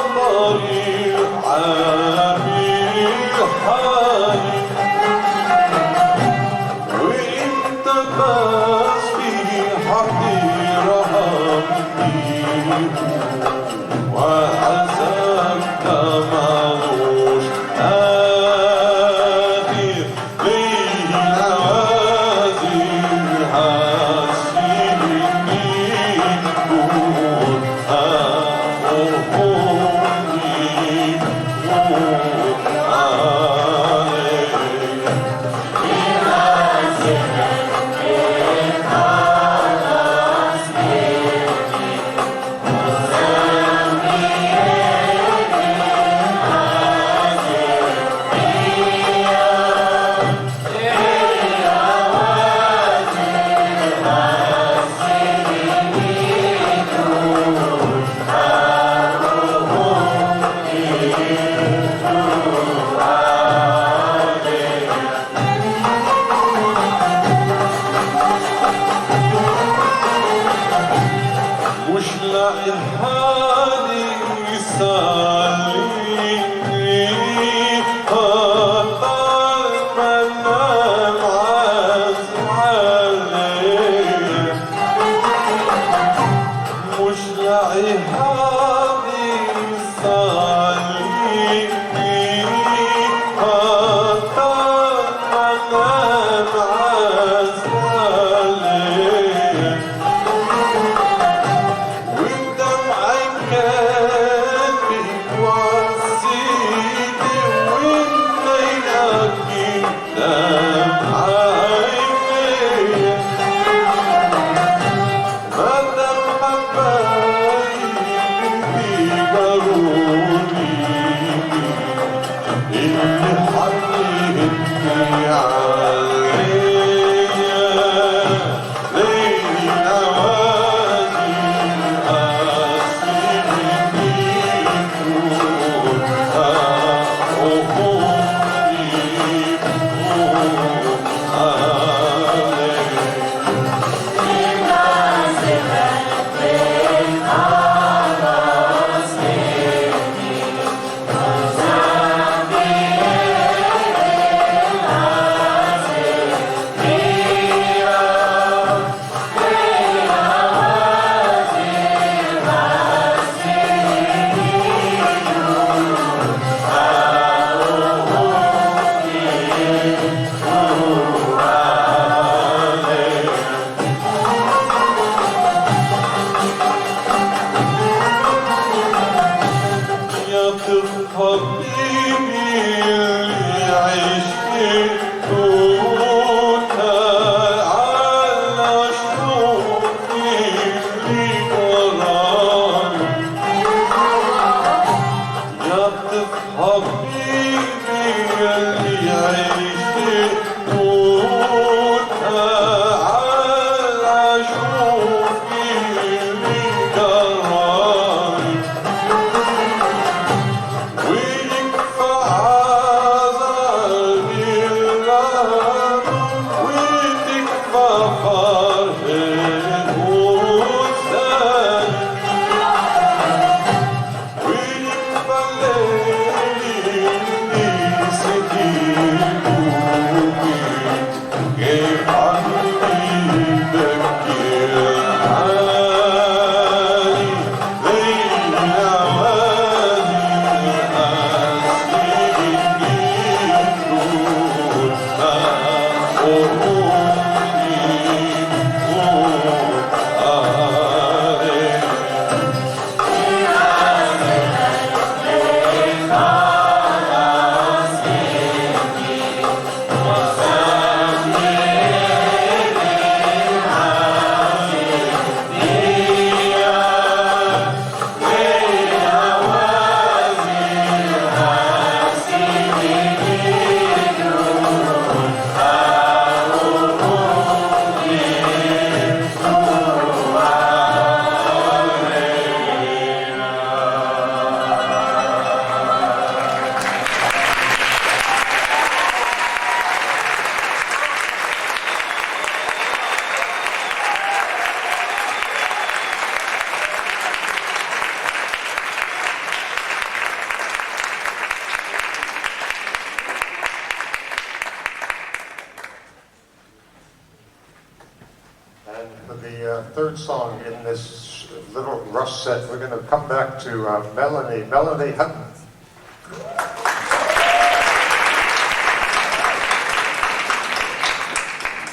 Third song in this little rush set, we're going to come back to Melanie Hutton.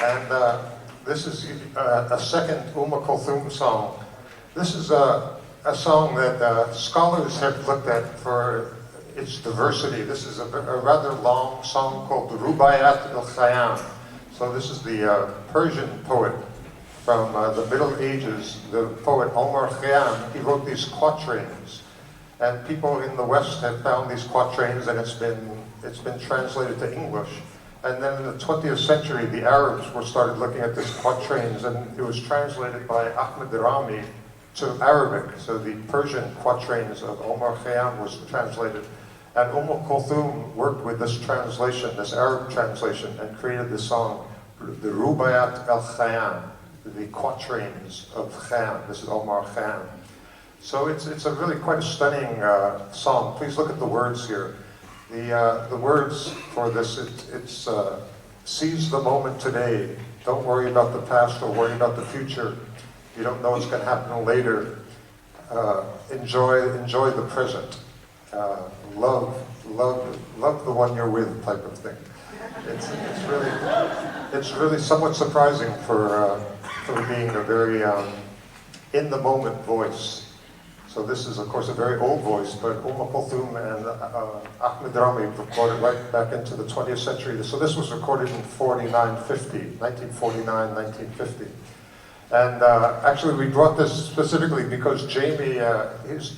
And this is a second Kulthum song. This is a song that scholars have looked at for its diversity. This is a rather long song called the Rubaiyat al-Khayyam. So this is the Persian poet from the Middle Ages, the poet Omar Khayyam. He wrote these quatrains, and people in the West have found these quatrains, and it's been translated to English. And then in the 20th century, the Arabs started looking at these quatrains, and it was translated by Ahmed Rami to Arabic. So the Persian quatrains of Omar Khayyam was translated, and Kulthum worked with this translation, this Arab translation, and created this song, the Rubaiyat al-Khayyam, the quatrains of Khayyam. This is Omar Khayyam. So it's a really quite a stunning song. Please look at the words here. The words for this, it's seize the moment today. Don't worry about the past or worry about the future. You don't know what's going to happen later. Enjoy the present. Love the one you're with, type of thing. It's really somewhat surprising for being a very in the moment voice. So this is, of course, a very old voice, but Kulthum and Ahmed Rami recorded right back into the 20th century. So this was recorded in 1949, 1950. And actually, we brought this specifically because Jamie is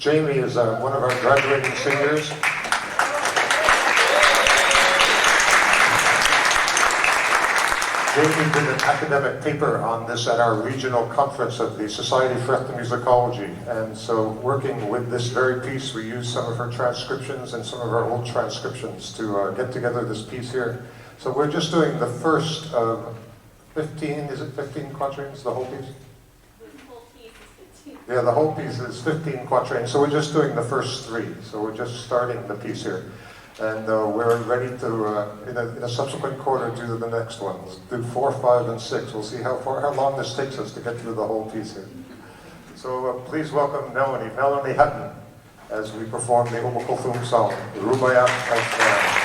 one of our graduating singers. Jamie did an academic paper on this at our regional conference of the Society for Ethnomusicology. And so working with this very piece, we used some of her transcriptions and some of our old transcriptions to get together this piece here. So we're just doing the first 15, is it 15 quatrains, the whole piece? The whole piece is 15. Yeah, the whole piece is 15 quatrains. So we're just doing the first 3. So we're just starting the piece here. And we're ready to, in a subsequent quarter, do the next ones. Do 4, 5, and 6. We'll see how long this takes us to get through the whole piece here. So please welcome Melanie Hutton, as we perform the Kulthum song, the Rubaiyat al-Khayyam.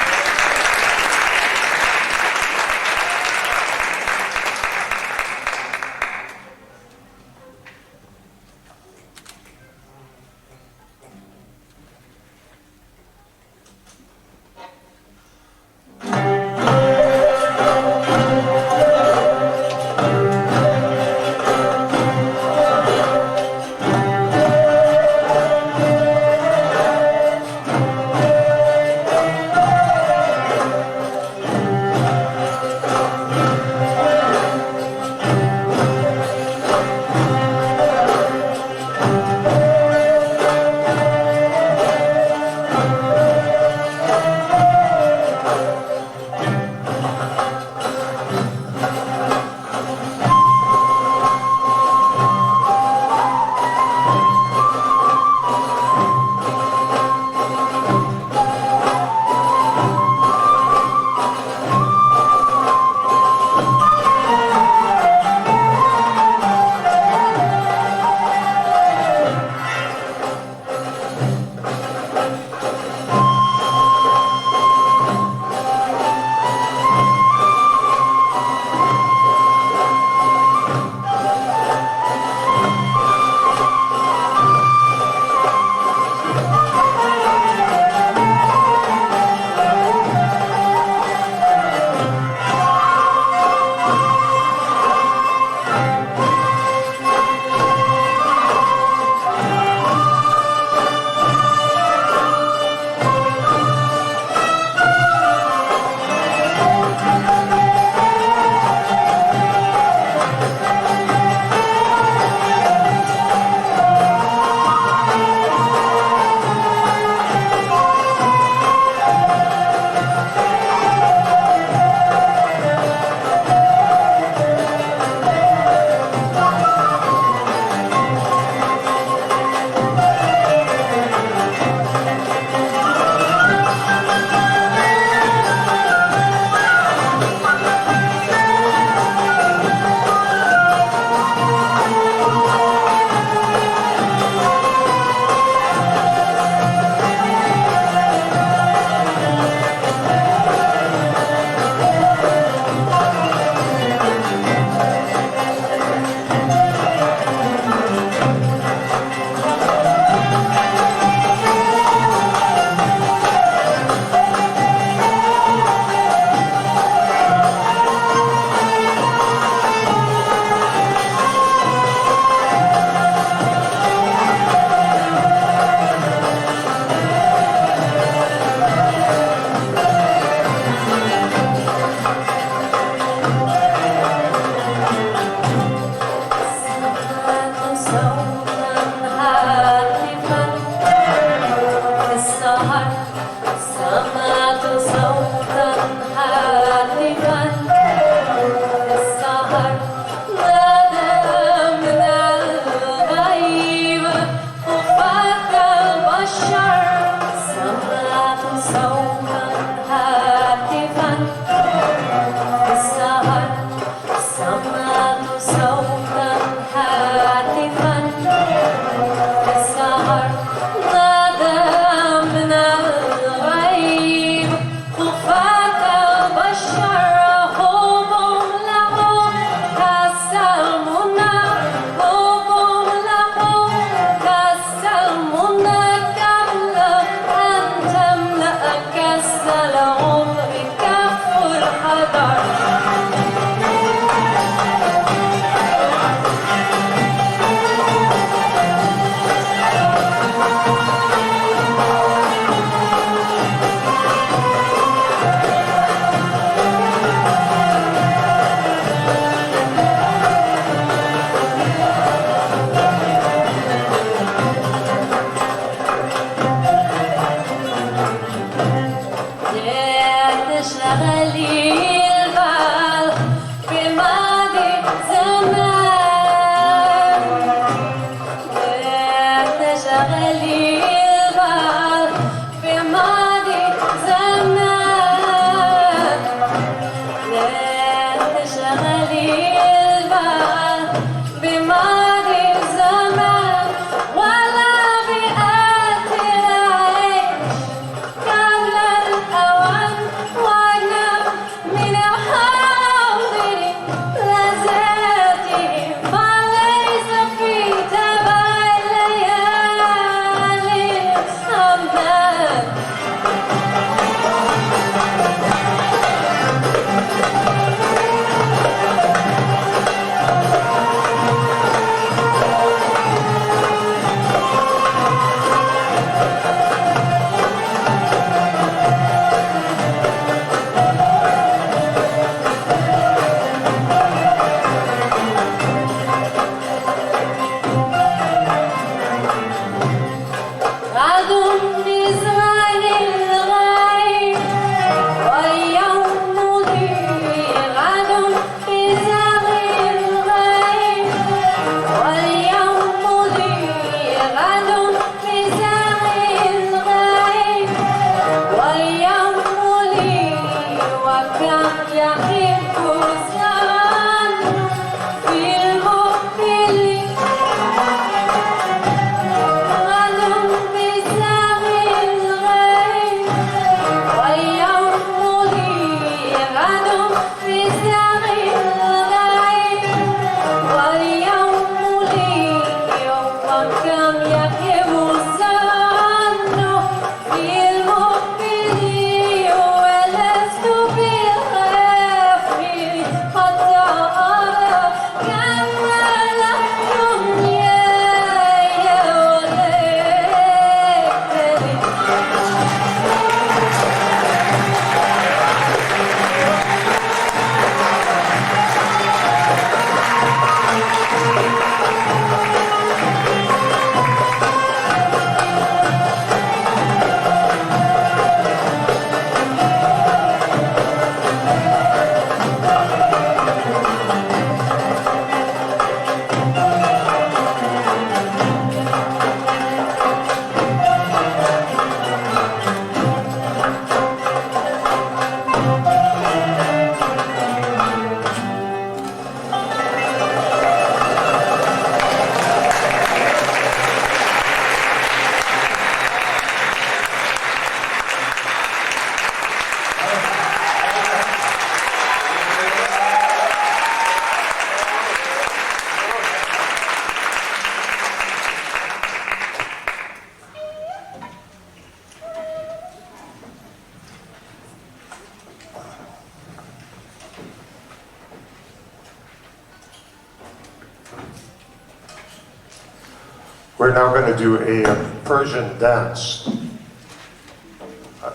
we're now going to do a Persian dance.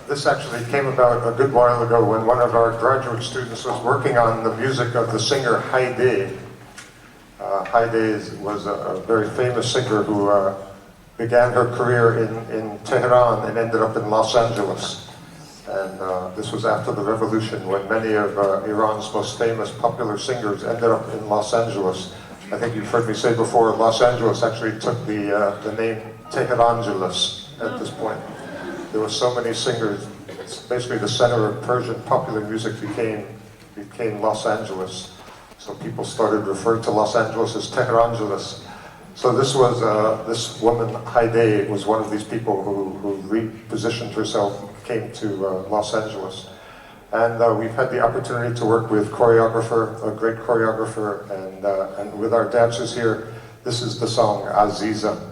This actually came about a good while ago when one of our graduate students was working on the music of the singer Haydé. Haydé was a very famous singer who began her career in Tehran and ended up in Los Angeles. And this was after the revolution, when many of Iran's most famous popular singers ended up in Los Angeles. I think you've heard me say before, Los Angeles actually took the name Tehrangeles at this point. There were so many singers. It's basically the center of Persian popular music became Los Angeles. So people started referring to Los Angeles as Tehrangeles. So this was this woman Haydé was one of these people who repositioned herself, came to Los Angeles, and we've had the opportunity to work with a great choreographer, and with our dancers here. This is the song Aziza.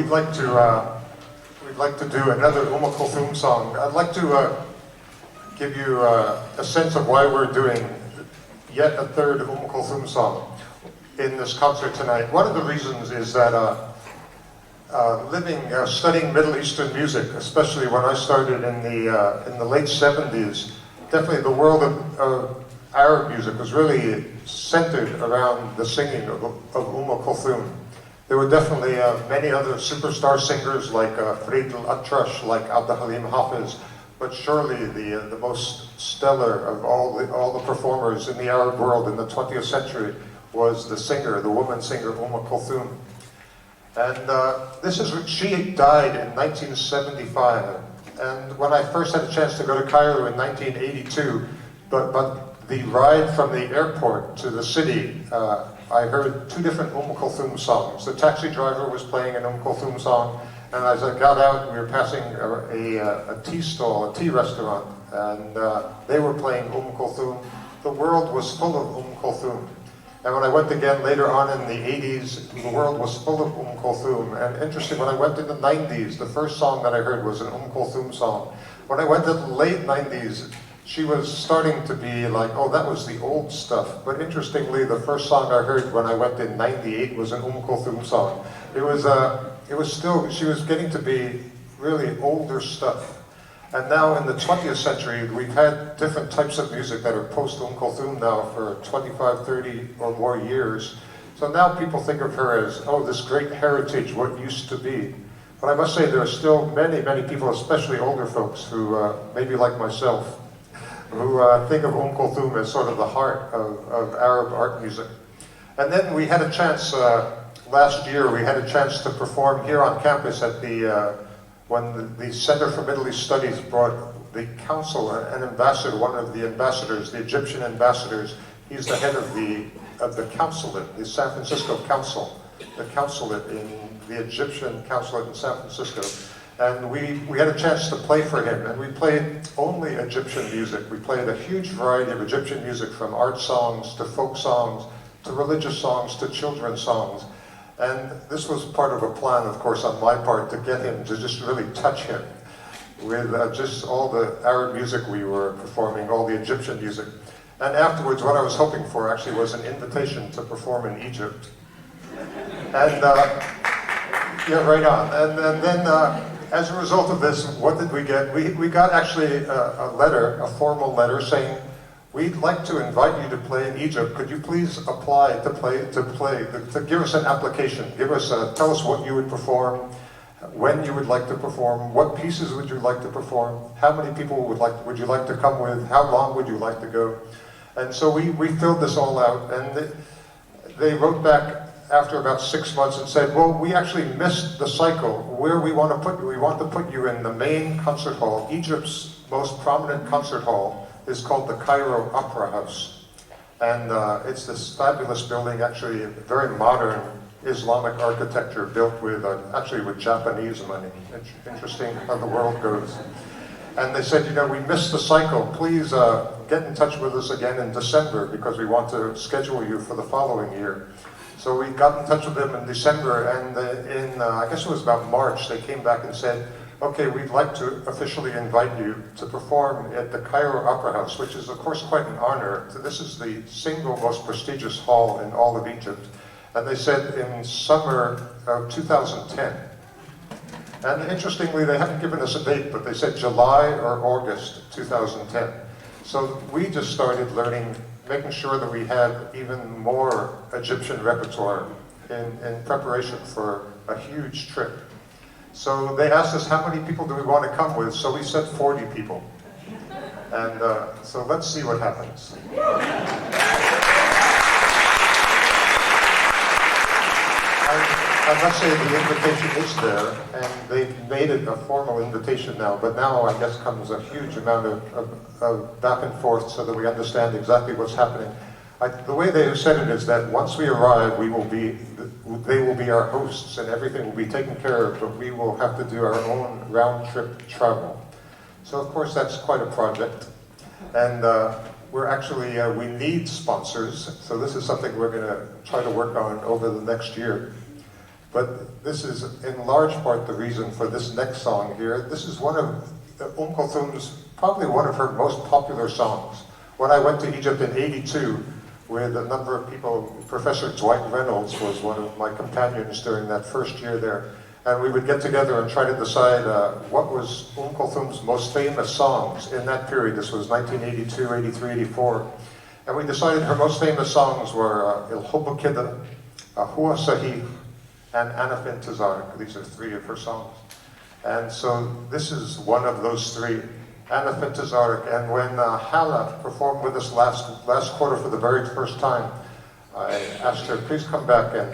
we'd like to do another Kulthum song. I'd like to give you a sense of why we're doing yet a third Kulthum song in this concert tonight. One of the reasons is that studying Middle Eastern music, especially when I started in the late 70s, definitely the world of Arab music was really centered around the singing of Kulthum. There were definitely many other superstar singers like Farid al-Atrash, like Abd al-Halim Hafiz, but surely the most stellar of all the performers in the Arab world in the 20th century was the woman singer Kulthum. And she died in 1975. And when I first had a chance to go to Cairo in 1982, but the ride from the airport to the city, I heard two different Kulthum songs. The taxi driver was playing an Kulthum song, and as I got out, we were passing a tea stall, a tea restaurant, and they were playing Kulthum. The world was full of Kulthum. And when I went again later on in the 80s, the world was full of Kulthum. And interesting, when I went in the 90s, the first song that I heard was an Kulthum song. When I went to the late 90s, she was starting to be like, oh, that was the old stuff. But interestingly, the first song I heard when I went in 98 was an Kulthum song. It was still, she was getting to be really older stuff. And now in the 20th century, we've had different types of music that are post-Kulthum now for 25, 30 or more years. So now people think of her as, oh, this great heritage, what used to be. But I must say there are still many, many people, especially older folks, who maybe like myself, who think of Kulthum as sort of the heart of Arab art music. And then we had a chance, last year, we had a chance to perform here on campus at when the Center for Middle East Studies brought the council, an ambassador, one of the ambassadors, the Egyptian ambassadors. He's the head of the consulate, the San Francisco Council, the consulate in the Egyptian consulate in San Francisco. And we had a chance to play for him, and we played only Egyptian music. We played a huge variety of Egyptian music, from art songs to folk songs to religious songs to children's songs. And this was part of a plan, of course, on my part, to get him, to just really touch him with just all the Arab music we were performing, all the Egyptian music. And afterwards, what I was hoping for actually was an invitation to perform in Egypt. And, yeah, right on. And then, as a result of this, what did we get? We got actually a letter, a formal letter saying, we'd like to invite you to play in Egypt. Could you please apply to give us an application? Tell us what you would perform, when you would like to perform, what pieces would you like to perform, how many people would you like to come with, how long would you like to go? And so we filled this all out, and they wrote back after about 6 months and said, well, we actually missed the cycle. Where we want to put you, we want to put you in the main concert hall. Egypt's most prominent concert hall is called the Cairo Opera House. And it's this fabulous building, actually very modern Islamic architecture, built with, actually with Japanese money. Interesting how the world goes. And they said, we missed the cycle. Please get in touch with us again in December, because we want to schedule you for the following year. So we got in touch with them in December, and I guess it was about March, they came back and said, okay, we'd like to officially invite you to perform at the Cairo Opera House, which is, of course, quite an honor. This is the single most prestigious hall in all of Egypt. And they said in summer of 2010. And interestingly, they haven't given us a date, but they said July or August 2010. So we just started learning, making sure that we had even more Egyptian repertoire in preparation for a huge trip. So they asked us, how many people do we want to come with? So we said 40 people. And so let's see what happens. I must say the invitation is there, and they've made it a formal invitation now, but now I guess comes a huge amount of back and forth so that we understand exactly what's happening. The way they have said it is that once we arrive, they will be our hosts, and everything will be taken care of, but we will have to do our own round-trip travel. So of course that's quite a project, and we need sponsors, so this is something we're going to try to work on over the next year. But this is in large part the reason for this next song here. This is one of Kulthum's, probably one of her most popular songs. When I went to Egypt in '82 with a number of people, Professor Dwight Reynolds was one of my companions during that first year there. And we would get together and try to decide what was Kulthum's most famous songs in that period. This was 1982, 83, 84. And we decided her most famous songs were Il Hubba Kida, Hua Sahih, and Ana Fintazar. These are three of her songs. And so this is one of those three, Ana Fintazar. And when Hala performed with us last quarter for the very first time, I asked her, please come back and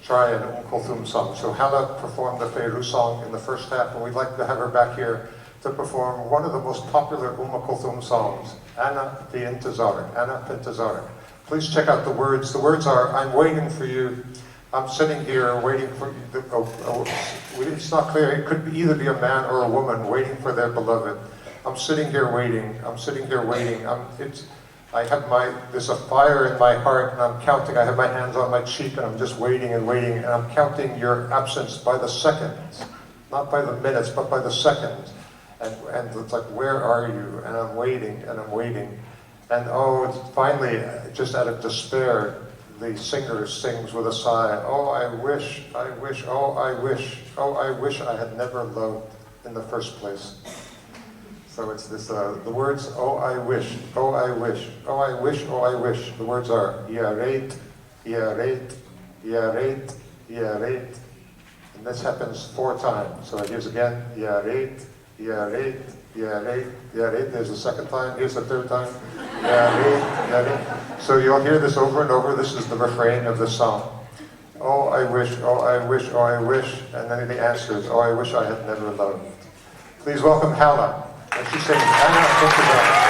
try an Kulthum song. So Hala performed the Feyrouz song in the first half, and we'd like to have her back here to perform one of the most popular Kulthum songs, Ana Fintazar, Ana Fintazar. Please check out the words. The words are, I'm waiting for you. I'm sitting here waiting for you. It's not clear. It could either be a man or a woman waiting for their beloved. I'm sitting here waiting. I'm sitting here waiting. There's a fire in my heart, and I'm counting. I have my hands on my cheek, and I'm just waiting and waiting, and I'm counting your absence by the seconds, not by the minutes, but by the seconds. And it's like, where are you? And I'm waiting, and I'm waiting. And it's finally, just out of despair, the singer sings with a sigh, oh, I wish, I wish, oh, I wish, oh, I wish I had never loved in the first place. So it's this, the words, oh, I wish, oh, I wish, oh, I wish, oh, I wish. The words are, Yareit, Yareit, Yareit, Yareit. And this happens 4 times. So here's again, Yareit, Yareit, Yareit, Yareit. There's the second time. Here's the third time. Yareit, Yareit. So you'll hear this over and over. This is the refrain of the song. Oh, I wish, oh, I wish, oh, I wish. And then the answer is, oh, I wish I had never loved. Please welcome Hala. And she sings Ana Fintazar.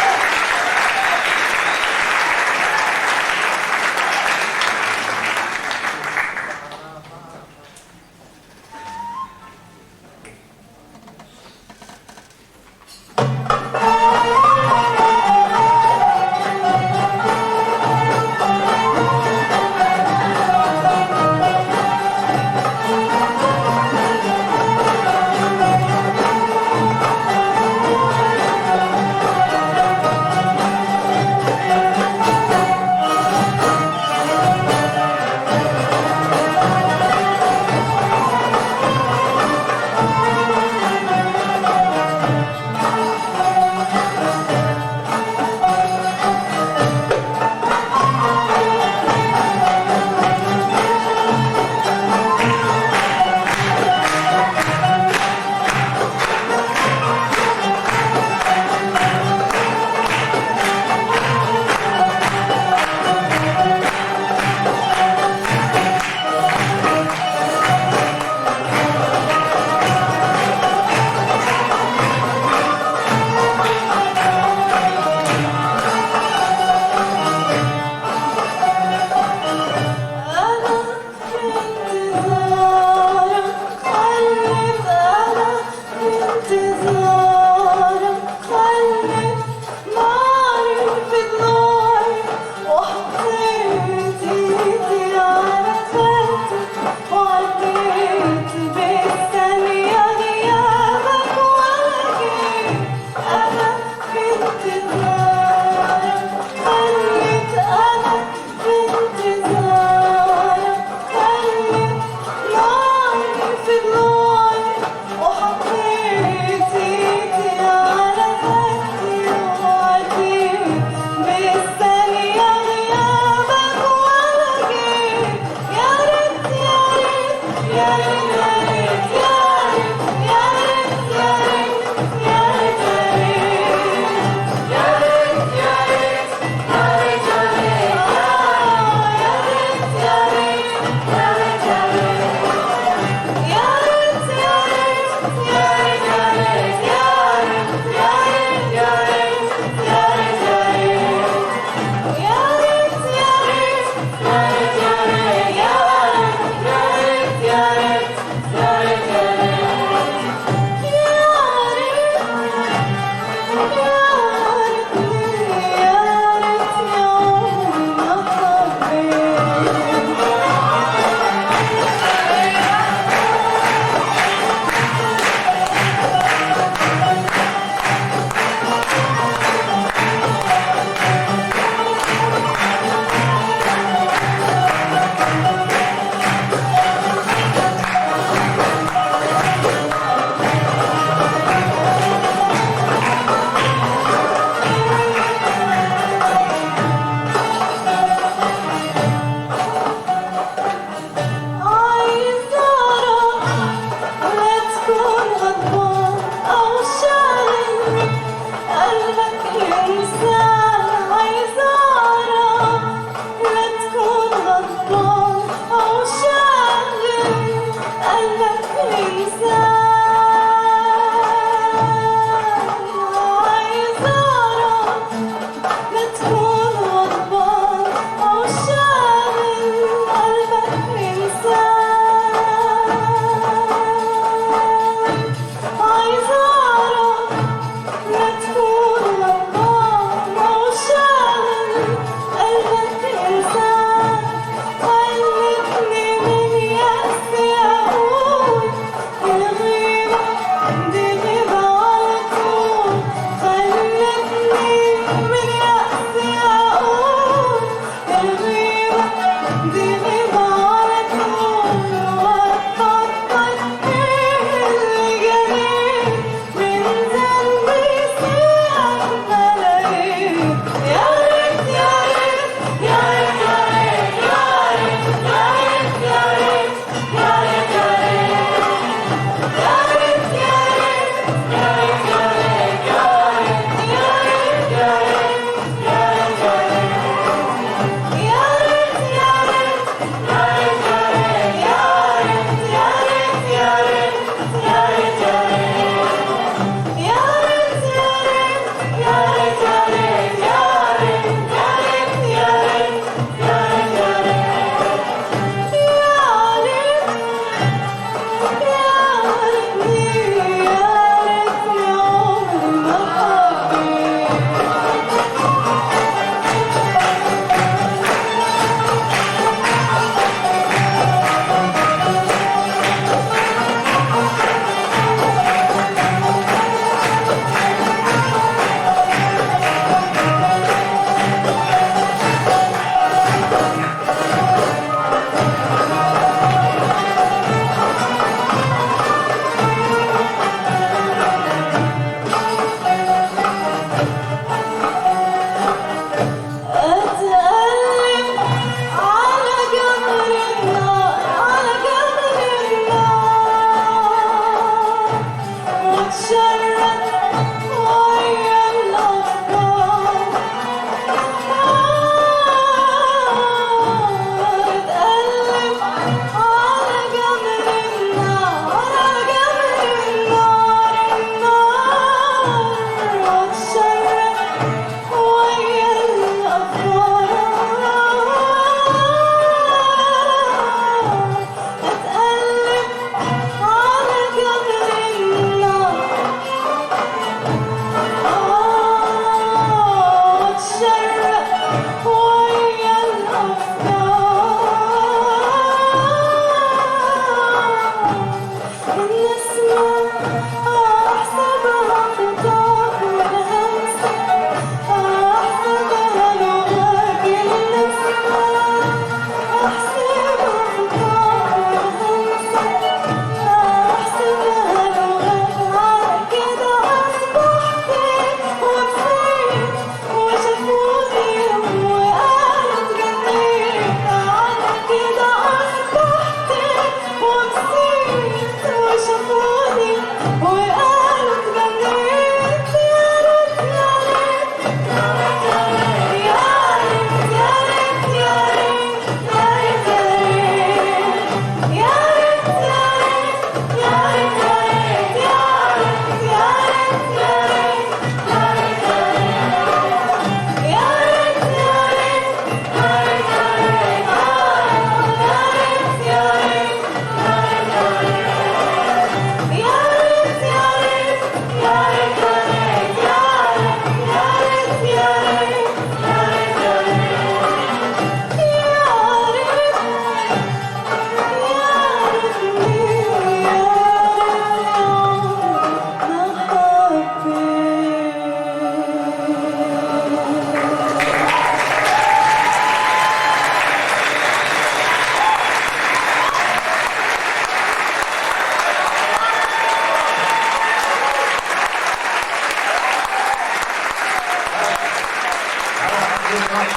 very much.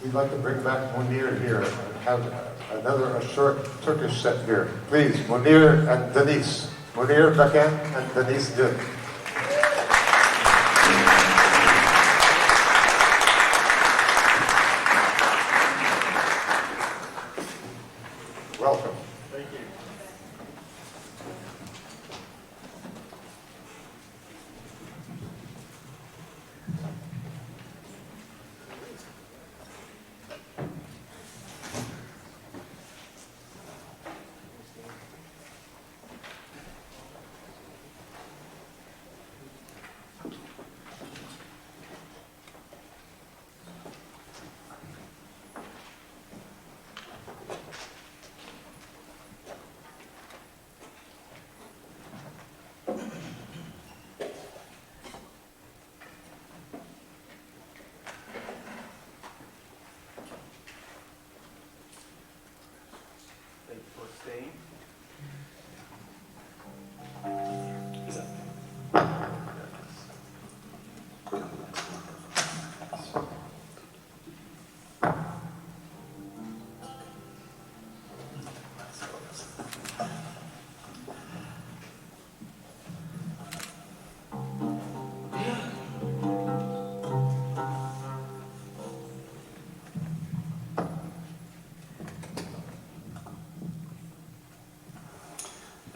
We'd like to bring back Munir here and have another short Turkish set here. Please, Munir and Denise. Munir Bakan and Denise Dün. Welcome. Thank you. Thank you for staying. Is that?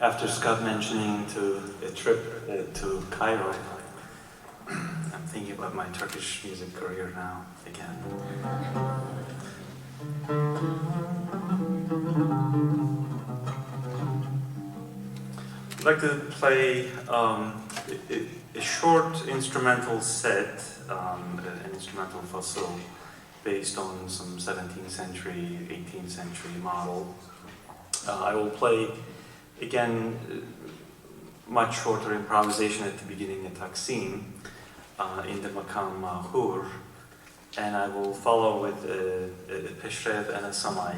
After Scott mentioning a trip to Cairo, I'm thinking about my Turkish music career now again. I'd like to play a short instrumental set, an instrumental fossil based on some 17th century, 18th century model. I will play again, much shorter improvisation at the beginning at Taksim in the Makam Hur, and I will follow with a Peshrev and a Samai.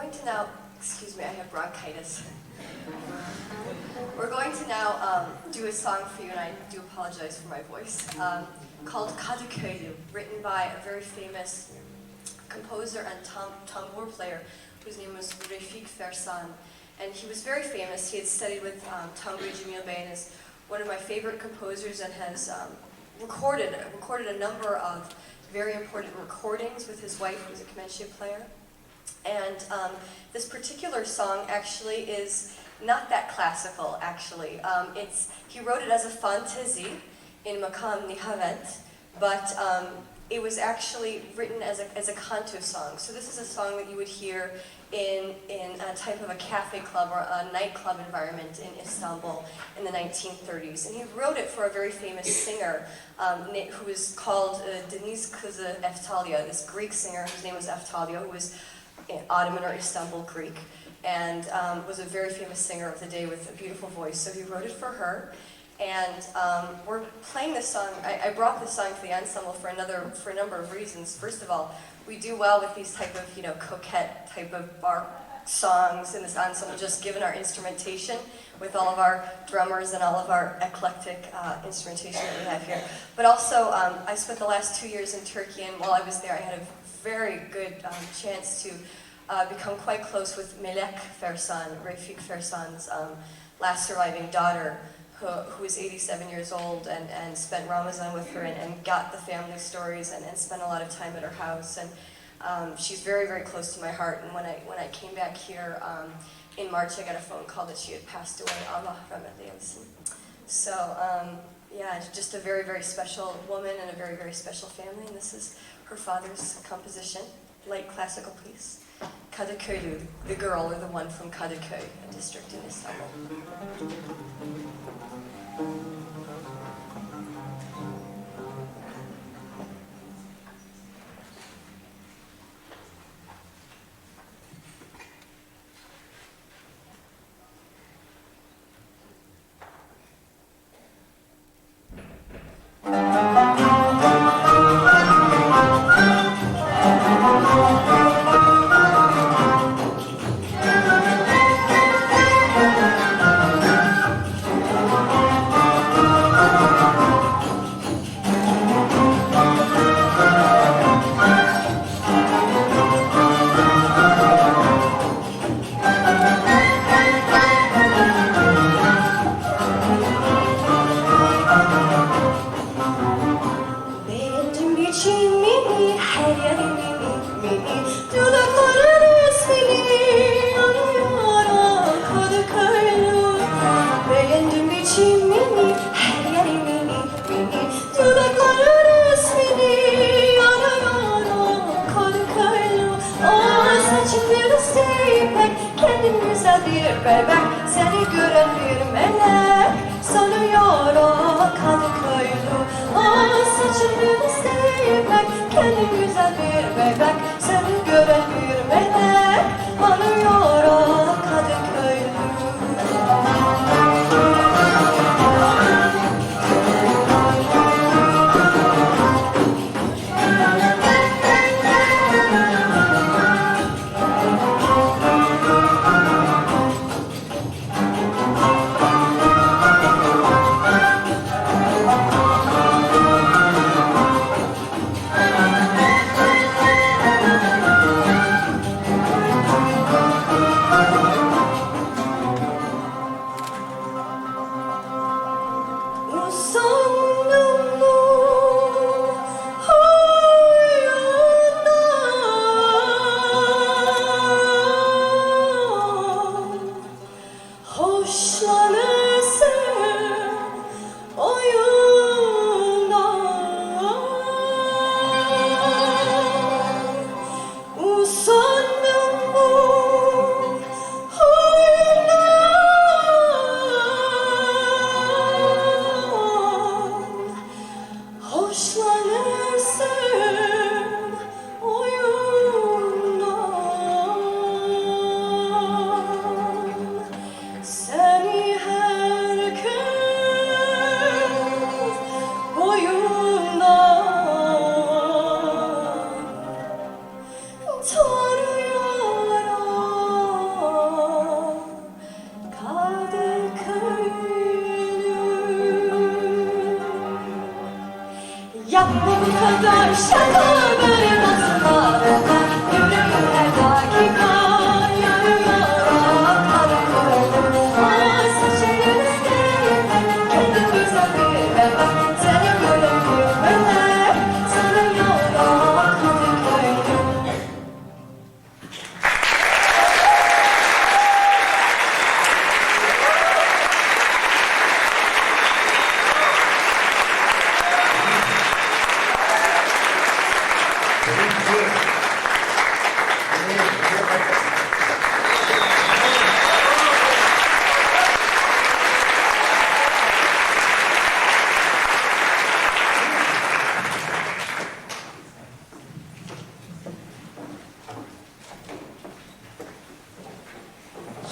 going to now, excuse me, I have bronchitis. We're going to now do a song for you, and I do apologize for my voice, called Kadukoyu, written by a very famous composer and tambour player whose name was Refik Fersan. And he was very famous. He had studied with Tanguy Jamil Bey and is one of my favorite composers and has recorded a number of very important recordings with his wife, who was a Kamencia player. And this particular song actually is not that classical, actually. He wrote it as a fantaisie in Makam Nihavent, but it was actually written as a canto song. So this is a song that you would hear in a type of a cafe club or a nightclub environment in Istanbul in the 1930s. And he wrote it for a very famous singer who was called Deniz Kızı Eftalya, this Greek singer whose name was Eftalya, who was Ottoman or Istanbul Greek, and was a very famous singer of the day with a beautiful voice. So he wrote it for her. And we're playing this song. I brought this song to the ensemble for a number of reasons. First of all, we do well with these type of coquette type of bar songs in this ensemble, just given our instrumentation with all of our drummers and all of our eclectic instrumentation that we have here. But also, I spent the last 2 years in Turkey, and while I was there, I had a very good chance to become quite close with Melek Fersan, Refik Fersan's last surviving daughter, who is 87 years old, and spent Ramadan with her and got the family stories and spent a lot of time at her house. And she's very, very close to my heart. And when I came back here in March, I got a phone call that she had passed away. Allah rahmet eylesin. So yeah, just a very, very special woman and a very, very special family. And this is her father's composition, light classical piece. Kadıköylü, the girl or the one from Kadıköy, a district in Istanbul.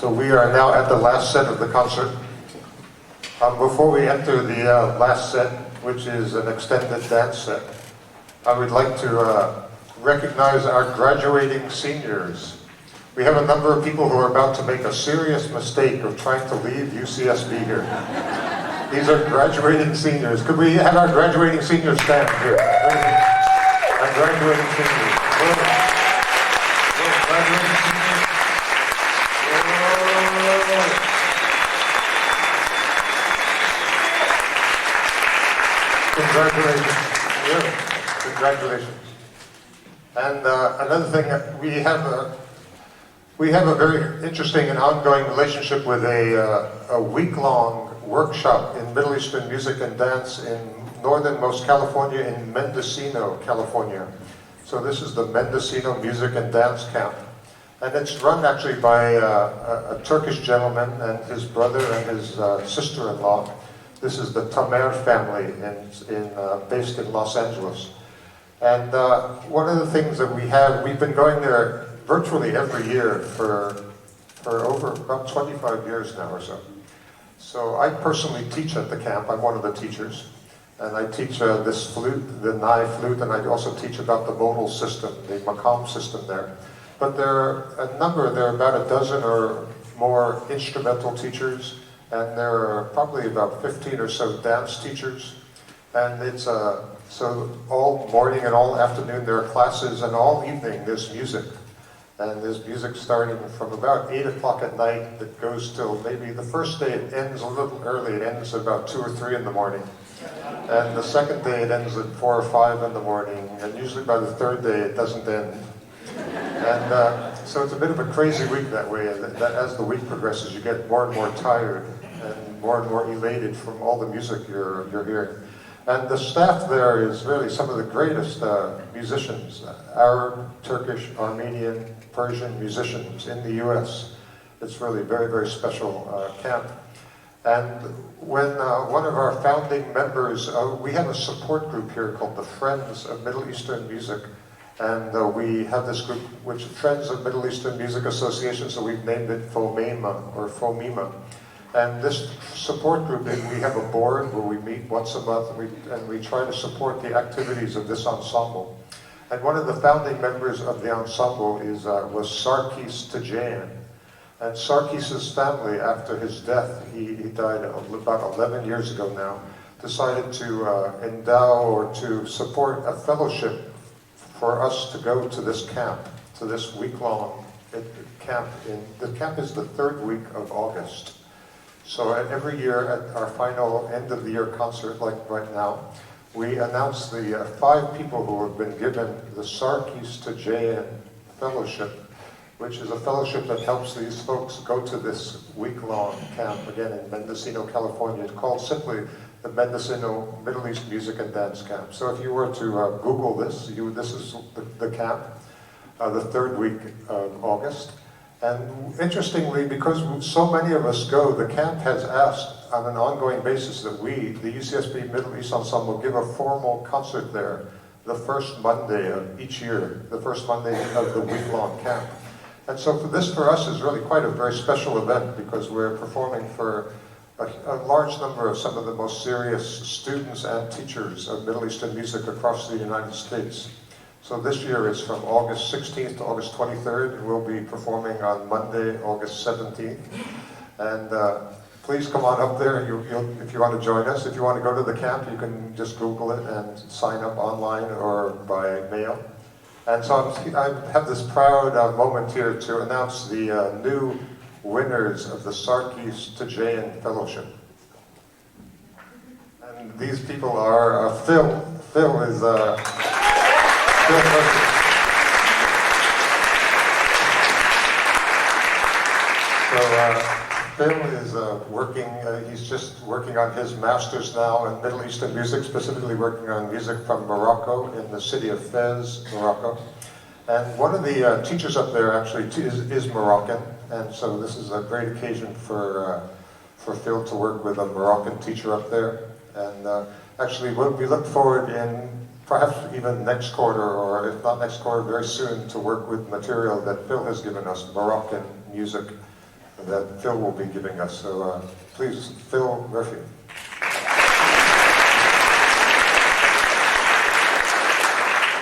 So we are now at the last set of the concert. Before we enter the last set, which is an extended dance set, I would like to recognize our graduating seniors. We have a number of people who are about to make a serious mistake of trying to leave UCSB here. These are graduating seniors. Could we have our graduating seniors stand here? Our graduating seniors. Graduating seniors. Congratulations. Yeah, congratulations. And another thing, we have a very interesting and ongoing relationship with a week-long workshop in Middle Eastern music and dance in northernmost California, in Mendocino, California. So this is the Mendocino Music and Dance Camp. And it's run actually by a Turkish gentleman and his brother and his sister-in-law. This is the Tamer family based in Los Angeles. And one of the things that we've been going there virtually every year for over about 25 years now or so. So I personally teach at the camp. I'm one of the teachers. And I teach this flute, the Nai flute, and I also teach about the modal system, the maqam system there. But there are about a dozen or more instrumental teachers, and there are probably about 15 or so dance teachers. And it's so all morning and all afternoon there are classes, and all evening there's music. And there's music starting from about 8 o'clock at night that goes till maybe the first day it ends a little early. It ends about 2 or 3 in the morning. And the second day it ends at 4 or 5 in the morning. And usually by the third day it doesn't end. And so it's a bit of a crazy week that way. And that as the week progresses, you get more and more tired and more elated from all the music you're hearing. And the staff there is really some of the greatest musicians, Arab, Turkish, Armenian, Persian musicians in the U.S. It's really a very, very special camp. And when one of our founding members, we have a support group here called the Friends of Middle Eastern Music. And we have this group, which is Friends of Middle Eastern Music Association, so we've named it FOMEMA, or FOMEMA. And this support group, we have a board where we meet once a month, and we try to support the activities of this ensemble. And one of the founding members of the ensemble was Sarkis Tajayan. And Sarkis's family, after his death, he died about 11 years ago now, decided to endow or to support a fellowship for us to go to this camp, to this week-long camp. The camp is the 3rd week of August. So every year at our final end-of-the-year concert, like right now, we announce the 5 people who have been given the Sarkis Tajayan Fellowship, which is a fellowship that helps these folks go to this week-long camp, again in Mendocino, California. It's called simply the Mendocino Middle East Music and Dance Camp. So if you were to Google this, this is the camp, the 3rd week of August. And interestingly, because so many of us go, the camp has asked on an ongoing basis that we, the UCSB Middle East Ensemble, give a formal concert there the first Monday of each year, the first Monday of the week-long camp. And so for us is really quite a very special event because we're performing for a large number of some of the most serious students and teachers of Middle Eastern music across the United States. So this year it's from August 16th to August 23rd, and we'll be performing on Monday, August 17th. And please come on up there if you want to join us. If you want to go to the camp, you can just Google it and sign up online or by mail. And so I have this proud moment here to announce the new winners of the Sarkis Tajayan Fellowship. And these people are Phil. Phil is Phil Murphy. So Phil is working, he's just working on his master's now in Middle Eastern music, specifically working on music from Morocco in the city of Fez, Morocco. And one of the teachers up there actually is Moroccan, and so this is a great occasion for Phil to work with a Moroccan teacher up there. And actually we look forward in perhaps even next quarter, or if not next quarter, very soon to work with material that Phil has given us, Moroccan music that Phil will be giving us. So please, Phil Murphy.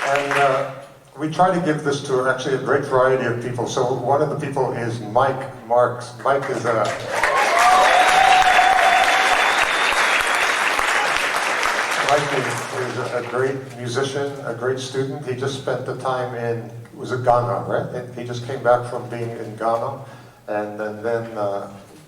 And we try to give this to actually a great variety of people. So one of the people is Mike Marks. Mike is a great musician, a great student. He just spent the time was it Ghana, right? And he just came back from being in Ghana, and then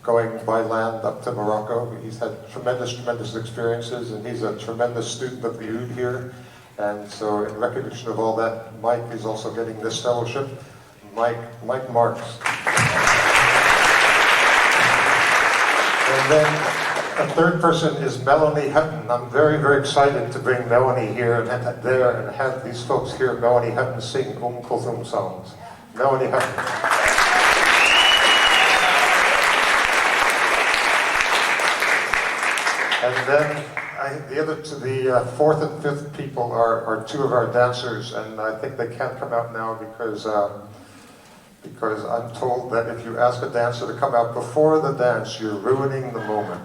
going by land up to Morocco. He's had tremendous experiences, and he's a tremendous student of the oud here. And so in recognition of all that, Mike is also getting this fellowship. Mike Marks. And then a third person is Melanie Hutton. I'm very excited to bring Melanie here and have these folks hear Melanie Hutton sing Kulthum songs. Melanie Hutton. And then the fourth and fifth people are two of our dancers, and I think they can't come out now because I'm told that if you ask a dancer to come out before the dance, you're ruining the moment.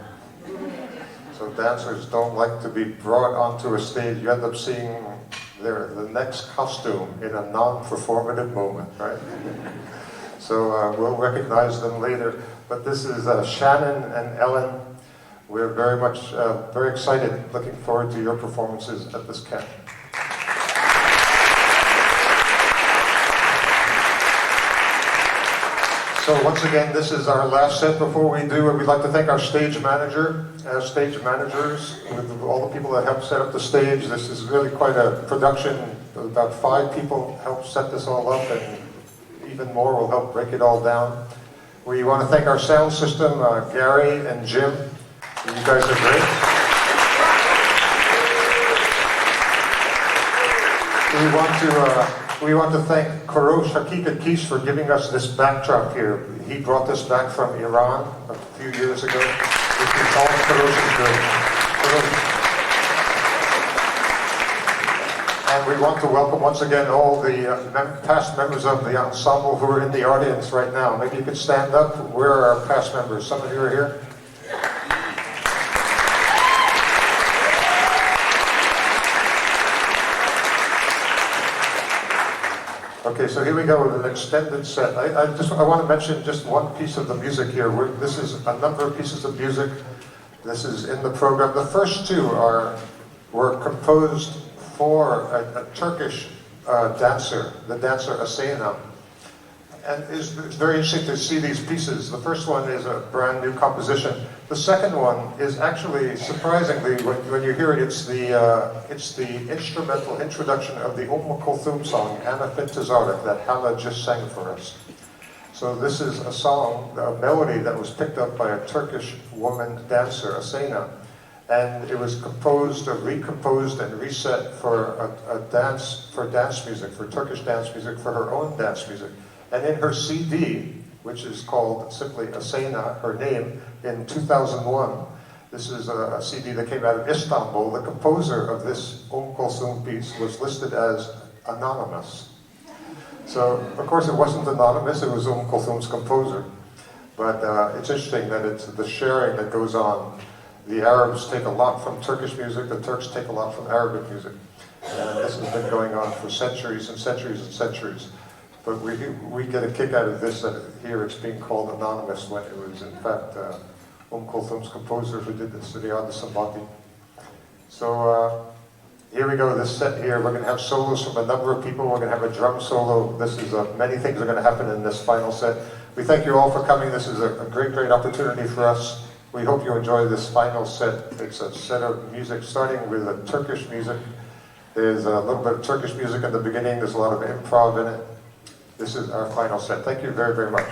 So dancers don't like to be brought onto a stage. You end up seeing the next costume in a non-performative moment, right? So we'll recognize them later. But this is Shannon and Ellen. We're very excited, looking forward to your performances at this camp. So once again, this is our last set. Before we do it, we'd like to thank our stage managers, with all the people that helped set up the stage. This is really quite a production. About 5 people helped set this all up, and even more will help break it all down. We want to thank our sound system, Gary and Jim. You guys are great. We want to thank Korosh Hakikat Kish for giving us this backdrop here. He brought this back from Iran a few years ago. All Korosh's good. And we want to welcome once again all the past members of the ensemble who are in the audience right now. Maybe you could stand up. Where are our past members? Some of you are here. Okay, so here we go with an extended set. I want to mention just one piece of the music here. This is a number of pieces of music. This is in the program. The first 2 were composed for a Turkish dancer, the dancer Asena. And it's very interesting to see these pieces. The first one is a brand new composition. The second one is actually, surprisingly, when you hear it, it's the instrumental introduction of the Kulthum song, Ana Fintazarak, that Hala just sang for us. So this is a song, a melody that was picked up by a Turkish woman dancer, Asena, and it was composed, or recomposed, and reset for dance music, for Turkish dance music, for her own dance music. And in her CD, which is called simply Asena, her name, in 2001, this is a CD that came out of Istanbul, the composer of this Kulthum piece was listed as anonymous. So, of course, it wasn't anonymous, it was Kulthum's composer. But it's interesting that it's the sharing that goes on. The Arabs take a lot from Turkish music, the Turks take a lot from Arabic music. And this has been going on for centuries and centuries and centuries. But we get a kick out of this, that here it's being called anonymous when it was in fact Kulthum's composer who did this, Riyad Sambati. So here we go, this set here, we're going to have solos from a number of people. We're going to have a drum solo. This is many things are going to happen in this final set. We thank you all for coming. This is a great opportunity for us. We hope you enjoy this final set. It's a set of music starting with a Turkish music. There's a little bit of Turkish music in the beginning. There's a lot of improv in it. This is our final set. Thank you very much.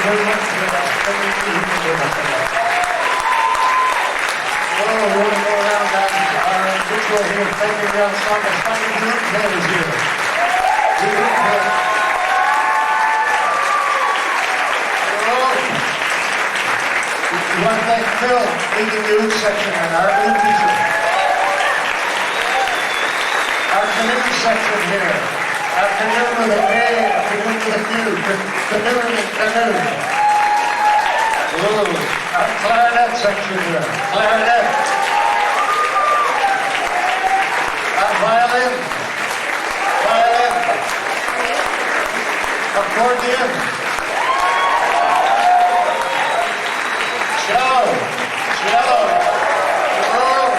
very much for spending the evening with us today. Oh, we want to go around that. Our ritual here, thanking the ensemble, starting the root players here. The root players. We want to thank Phil, leading the oud section, and our oud teacher. Our canoe section here. Our canoe with a K, a canoe with a Q. Canoe and canoe. Ooh, our clarinet section here. Clarinet. Our violin. Violin. Accordion. Cello. Cello. Ooh.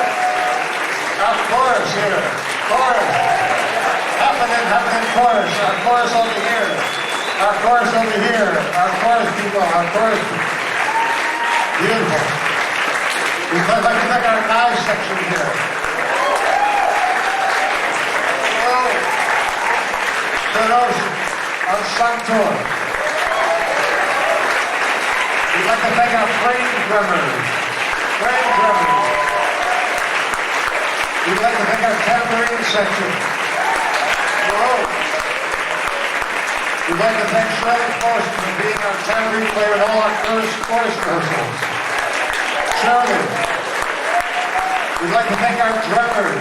Our chorus here. Chorus. Happening chorus. Our chorus over here. Our chorus over here. Our chorus people. Our chorus people. Beautiful. We'd like to make our knife section here. Oh. Kudos. Ensemble. We'd like to thank our frame drummers. Frame drummers. We'd like to thank our tambourine section. Whoa. We'd like to thank Shirley Forrest for being our tambourine player in all our chorus rehearsals. Shirley. We'd like to thank our drummers.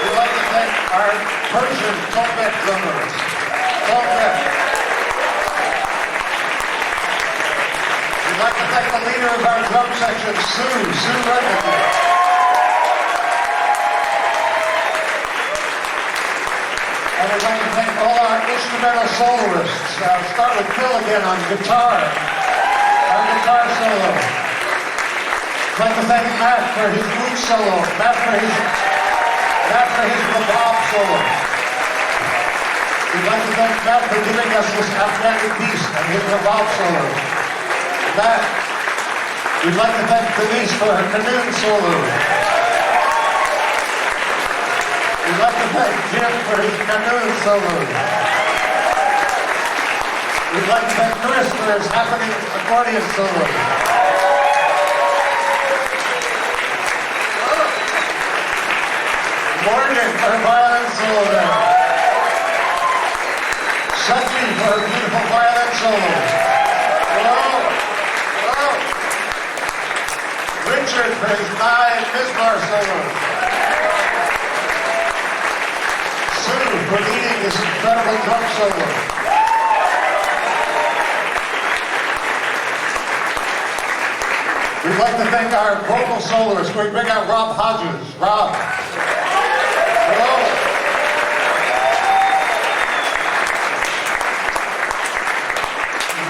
We'd like to thank our Persian Tolbek drummers. Tolbek. We'd like to thank the leader of our drum section, Sue Redmond. And we'd like to thank all our instrumental soloists. Start with Phil again on guitar. Our guitar solo. I'd like to thank Matt for his oud solo. Matt for his revolve solo. We'd like to thank Matt for giving us this Afghani piece and his revolve solo. Matt. We'd like to thank Denise for her canoe solo. We'd like to thank Jim for his canoe solo. We'd like to thank Chris for his happening accordion solo. Morgan for her violin solo there. Sophie for her beautiful violin solo. Richard for his nine Mizmar solo. Sue for leading this incredible drum solo. We'd like to thank our vocal soloist. Can we bring out Rob Hodges? Rob. Hello.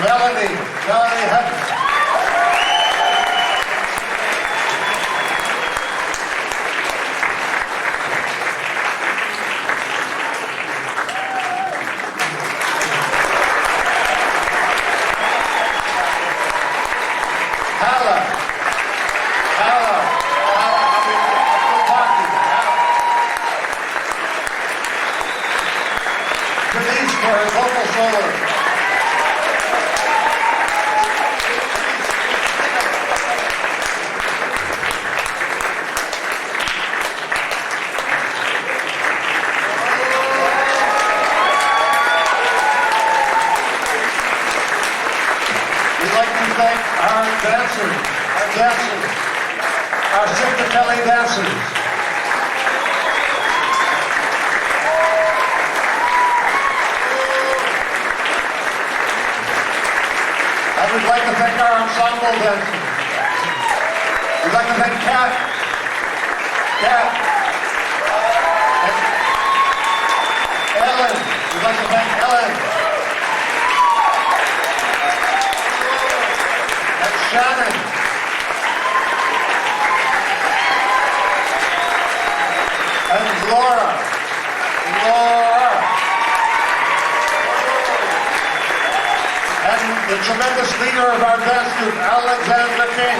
Melanie Hutton. Our Signakelly dancers. I would like to thank our ensemble dancers. We'd like to thank Kat. Ellen. We'd like to thank Ellen. And Shannon. And Laura. And the tremendous leader of our dance group, Alexandra King.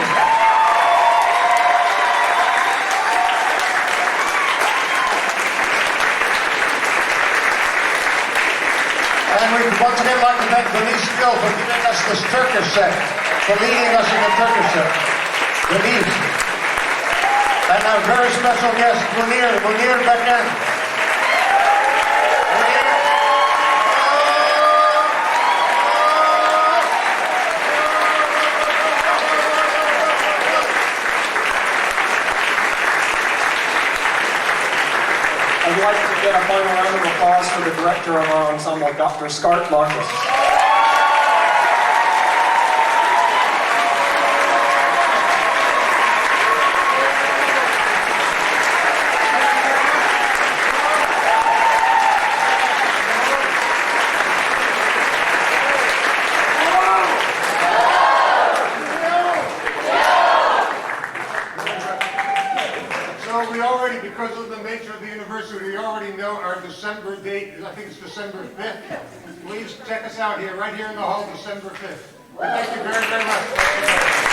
we'd once again like to thank Denise Gill for giving us this Turkish set, for leading us in the Turkish set. Denise. And our very special guest, Munir Bekan. I'd like to get a final round of applause for the director of our ensemble, Dr. Scott Marcus. So we already, because of the nature of the university, we already know our December date. I think it's December 5th. Please check us out here, right here in the hall, December 5th. Thank you very, very much.